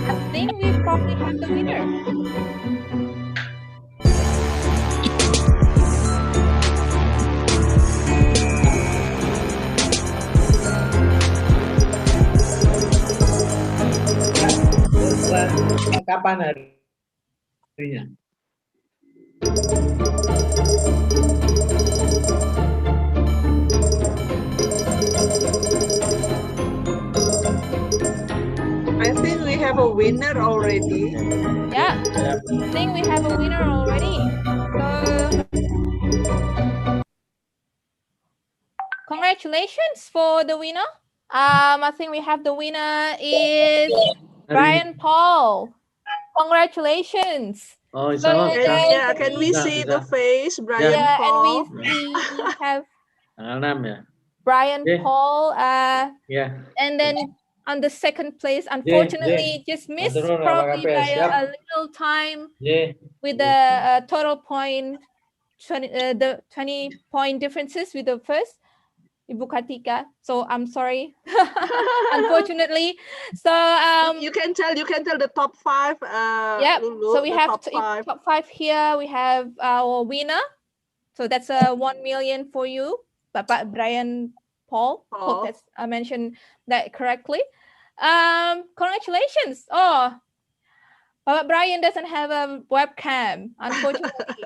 I think we probably have the winner. Kapan harinya? I think we have a winner already. Yeah, I think we have a winner already. So, congratulations for the winner. I think we have the winner is Brian Paul. Congratulations. Oh, So Yeah, can we see the face, Brian Yeah, Paul? and we have Tanggal 6 ya. Brian Paul. Yeah. And then on the second place, unfortunately, just missed Matur nuwun, probably Pak by KPS. Siap. a little time Yeah. with the total point, 20, the 20-point differences with the first, Ibu Kartika. So I'm sorry, unfortunately. So you can tell the top 5. Yeah. Lulu, So we the have top 5. top 5 here. We have our winner. So that's a 1 million for you, Bapak Brian Paul. Hope that's I mentioned that correctly. Congratulations. Oh, Bapak Brian doesn't have a webcam, unfortunately.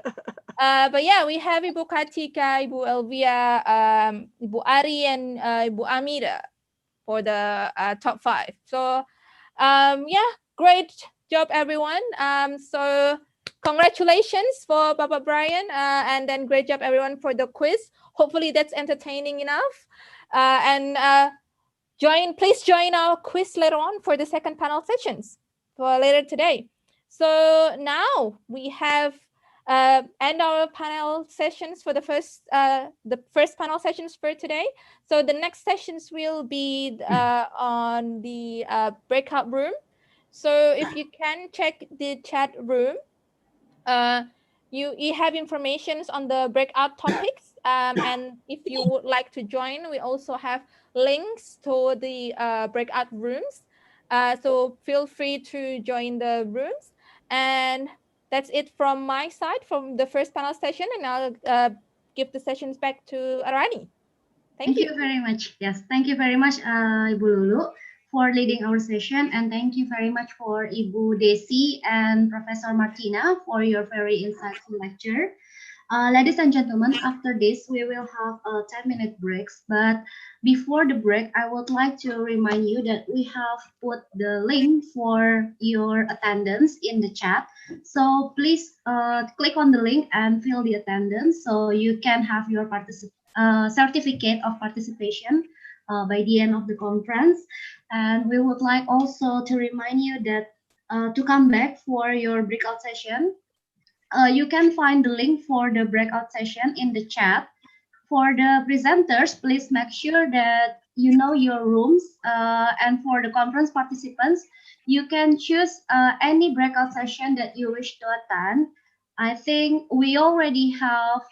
But yeah, we have Ibu Kartika, Ibu Elvia, Ibu Ari, and Ibu Amira for the top 5. So yeah, great job, everyone. So congratulations for Bapak Brian, and then great job, everyone, for the quiz. Hopefully that's entertaining enough. And please join our quiz later on for the second panel sessions for later today. So now we have end our panel sessions for the first panel sessions for today. So the next sessions will be on the breakout room. So if you can check the chat room, you have informations on the breakout topics, and if you would like to join, we also have links to the breakout rooms. So feel free to join the rooms. And that's it from my side from the first panel session, and I'll give the sessions back to Arani. Thank you very much. Yes, thank you very much, Ibu Lulu, for leading our session, and thank you very much for Ibu Desi and Professor Martina for your very insightful lecture. Ladies and gentlemen, after this, we will have a 10-minute breaks. But before the break, I would like to remind you that we have put the link for your attendance in the chat. So please click on the link and fill the attendance so you can have your certificate of participation by the end of the conference. And we would like also to remind you that to come back for your breakout session, you can find the link for the breakout session in the chat. For the presenters, please make sure that you know your rooms. And for the conference participants, you can choose any breakout session that you wish to attend. I think we already have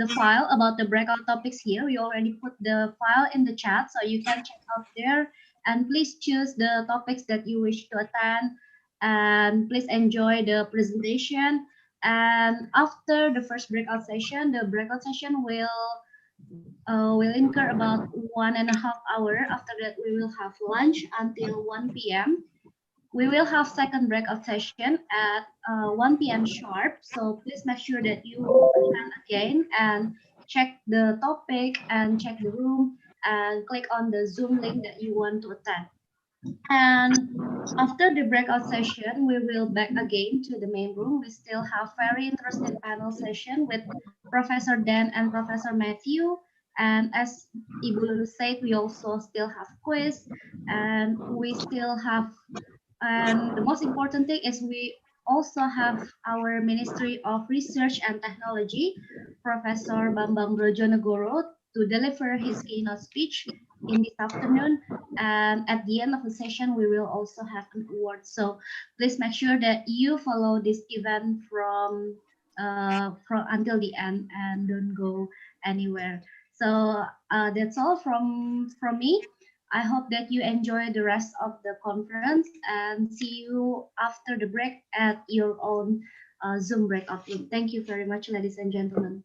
the file about the breakout topics here. We already put the file in the chat, so you can check out there. And please choose the topics that you wish to attend. And please enjoy the presentation. And after the first breakout session, the breakout session will incur about 1.5 hours. After that, we will have lunch until 1 p.m. We will have second breakout session at 1 p.m. sharp. So please make sure that you attend again and check the topic and check the room and click on the Zoom link that you want to attend. And after the breakout session, we will back again to the main room. We still have very interesting panel session with Professor Dan and Professor Matthew. And as Ibu Lulu said, we also still have quiz, and we still have, and the most important thing is we also have our Ministry of Research and Technology, Professor Bambang Brojonegoro, to deliver his keynote speech in this afternoon. And at the end of the session, we will also have an award. So please make sure that you follow this event from until the end and don't go anywhere. So that's all from me. I hope that you enjoy the rest of the conference and see you after the break at your own Zoom breakout room. Thank you very much, ladies and gentlemen.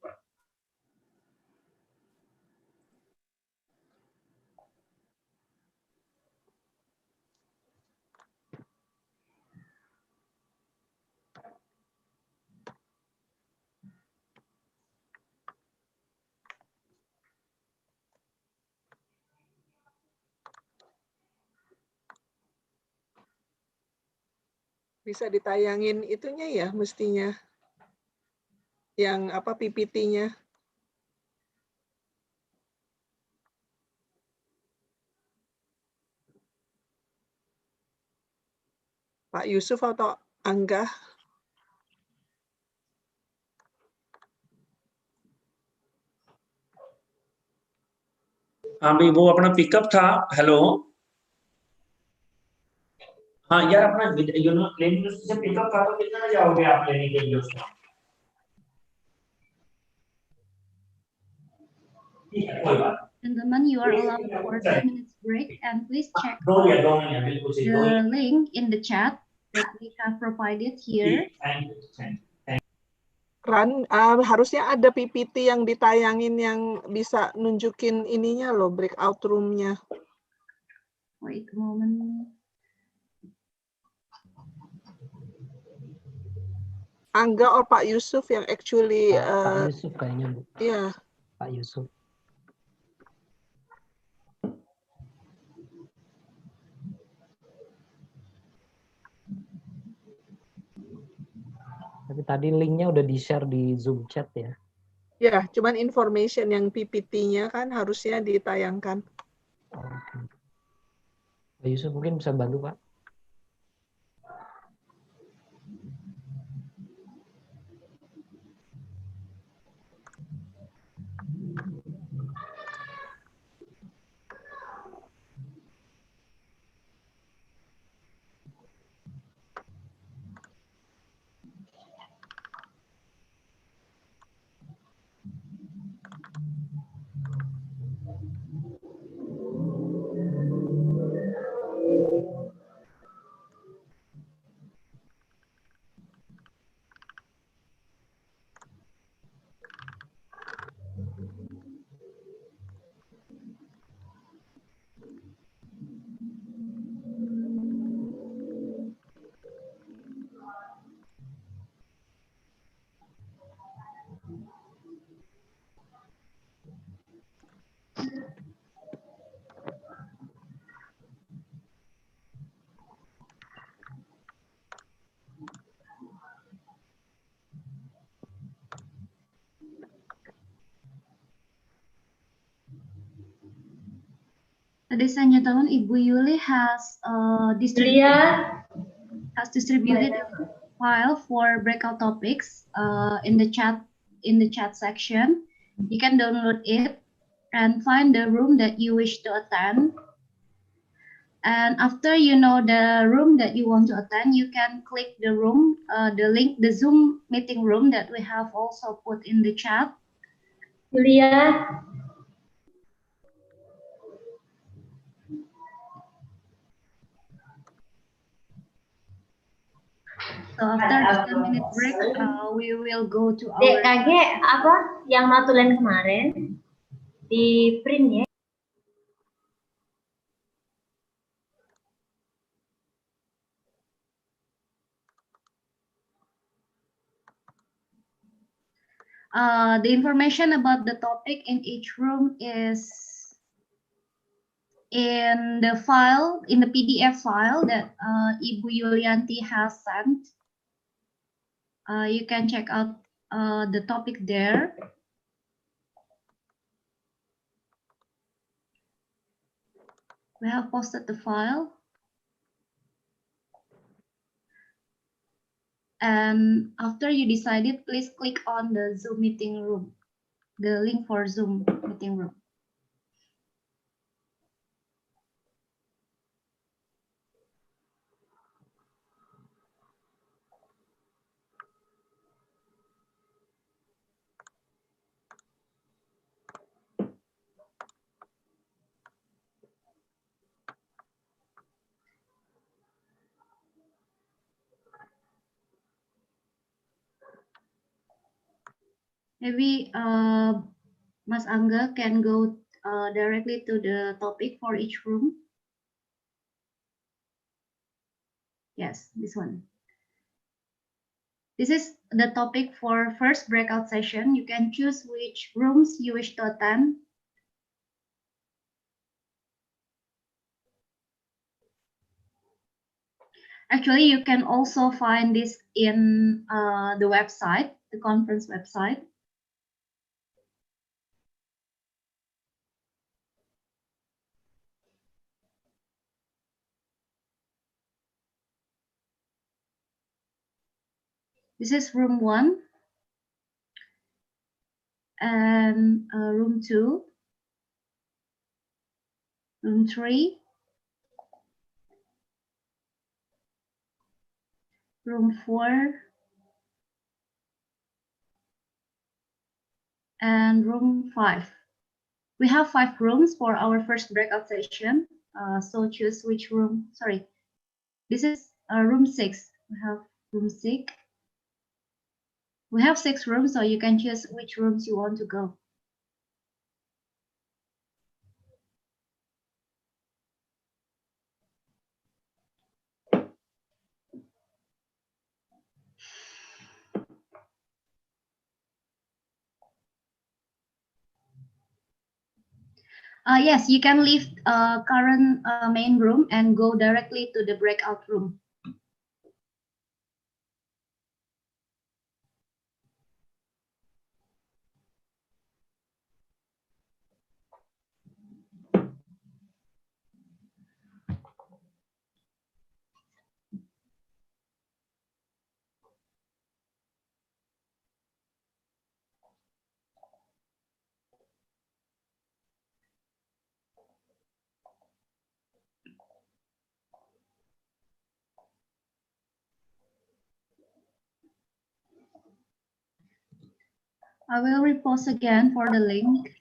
Bisa ditayangin itunya ya mestinya. Yang apa PPT-nya. Pak Yusuf atau Angga? हाँ भाई वो अपना pickup था hello हाँ यार अपना university से pickup था तो कितना जाओगे आप लेने के लिए उसका ठीक है कोई बात Gentlemen, you are allowed for 2 minutes break, and please check the link in the chat that we have provided here. Ran, harusnya ada PPT yang ditayangin yang bisa nunjukin ininya loh, breakout room-nya. Wait a moment. Angga or Pak Yusuf yang actually... Pak Yusuf kayaknya, Bu. Iya. Pak Yusuf. Tapi tadi linknya udah di-share di Zoom chat ya? Ya, cuman information yang PPT-nya kan harusnya ditayangkan. Oke. Pak Yusuf mungkin bisa bantu, Pak? Ladies and gentlemen, Ibu Yuli has distributed a file for breakout topics in the chat section. You can download it and find the room that you wish to attend. And after you know the room that you want to attend, you can click the room, the link, the Zoom meeting room that we have also put in the chat. Julia. So after the 10-minute break, we will go to our... DKG apa yang notulen kemarin di print ya? The information about the topic in each room is in the file, in the PDF file that Ibu Yulianti has sent. You can check out the topic there. We have posted the file. And after you decided, please click on the Zoom meeting room, the link for Zoom meeting room. Maybe Mas Angga can go directly to the topic for each room. Yes, this one. This is the topic for first breakout session. You can choose which rooms you wish to attend. Actually, you can also find this in the website, the conference website. This is room 1 and room 2, room 3, room 4, and room 5. We have 5 rooms for our first breakout session. So choose which room. Sorry, this is room 6. We have room 6. We have 6 rooms, so you can choose which rooms you want to go. Yes, you can leave current main room and go directly to the breakout room. I will repost again for the link.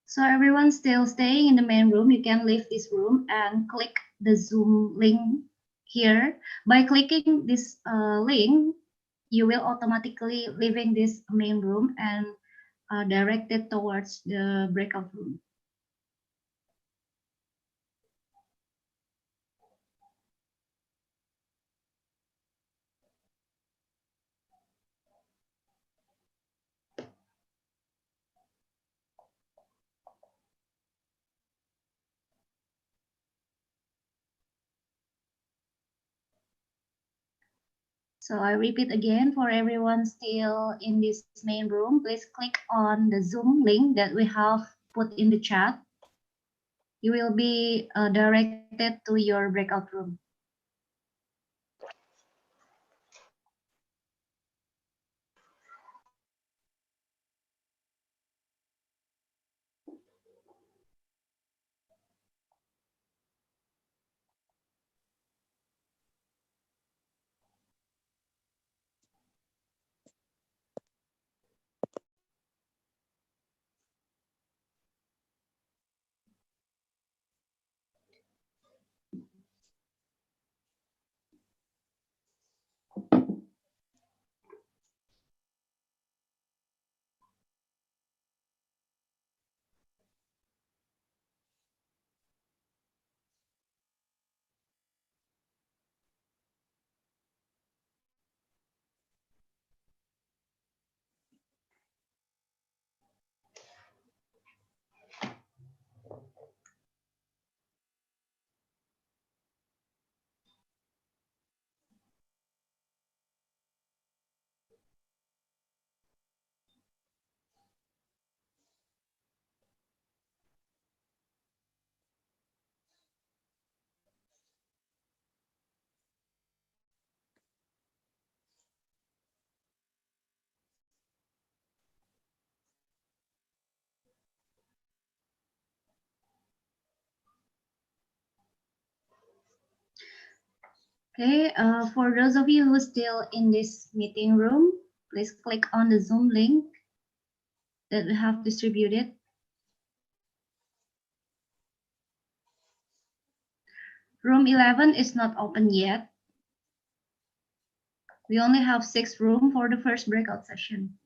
So everyone's still staying in the main room. You can leave this room and click the Zoom link here. By clicking this link, you will automatically leaving this main room and directed towards the breakout room. So I repeat again, for everyone still in this main room, please click on the Zoom link that we have put in the chat. You will be directed to your breakout room. Okay, for those of you who are still in this meeting room, please click on the Zoom link that we have distributed. Room 11 is not open yet. We only have 6 rooms for the first breakout session.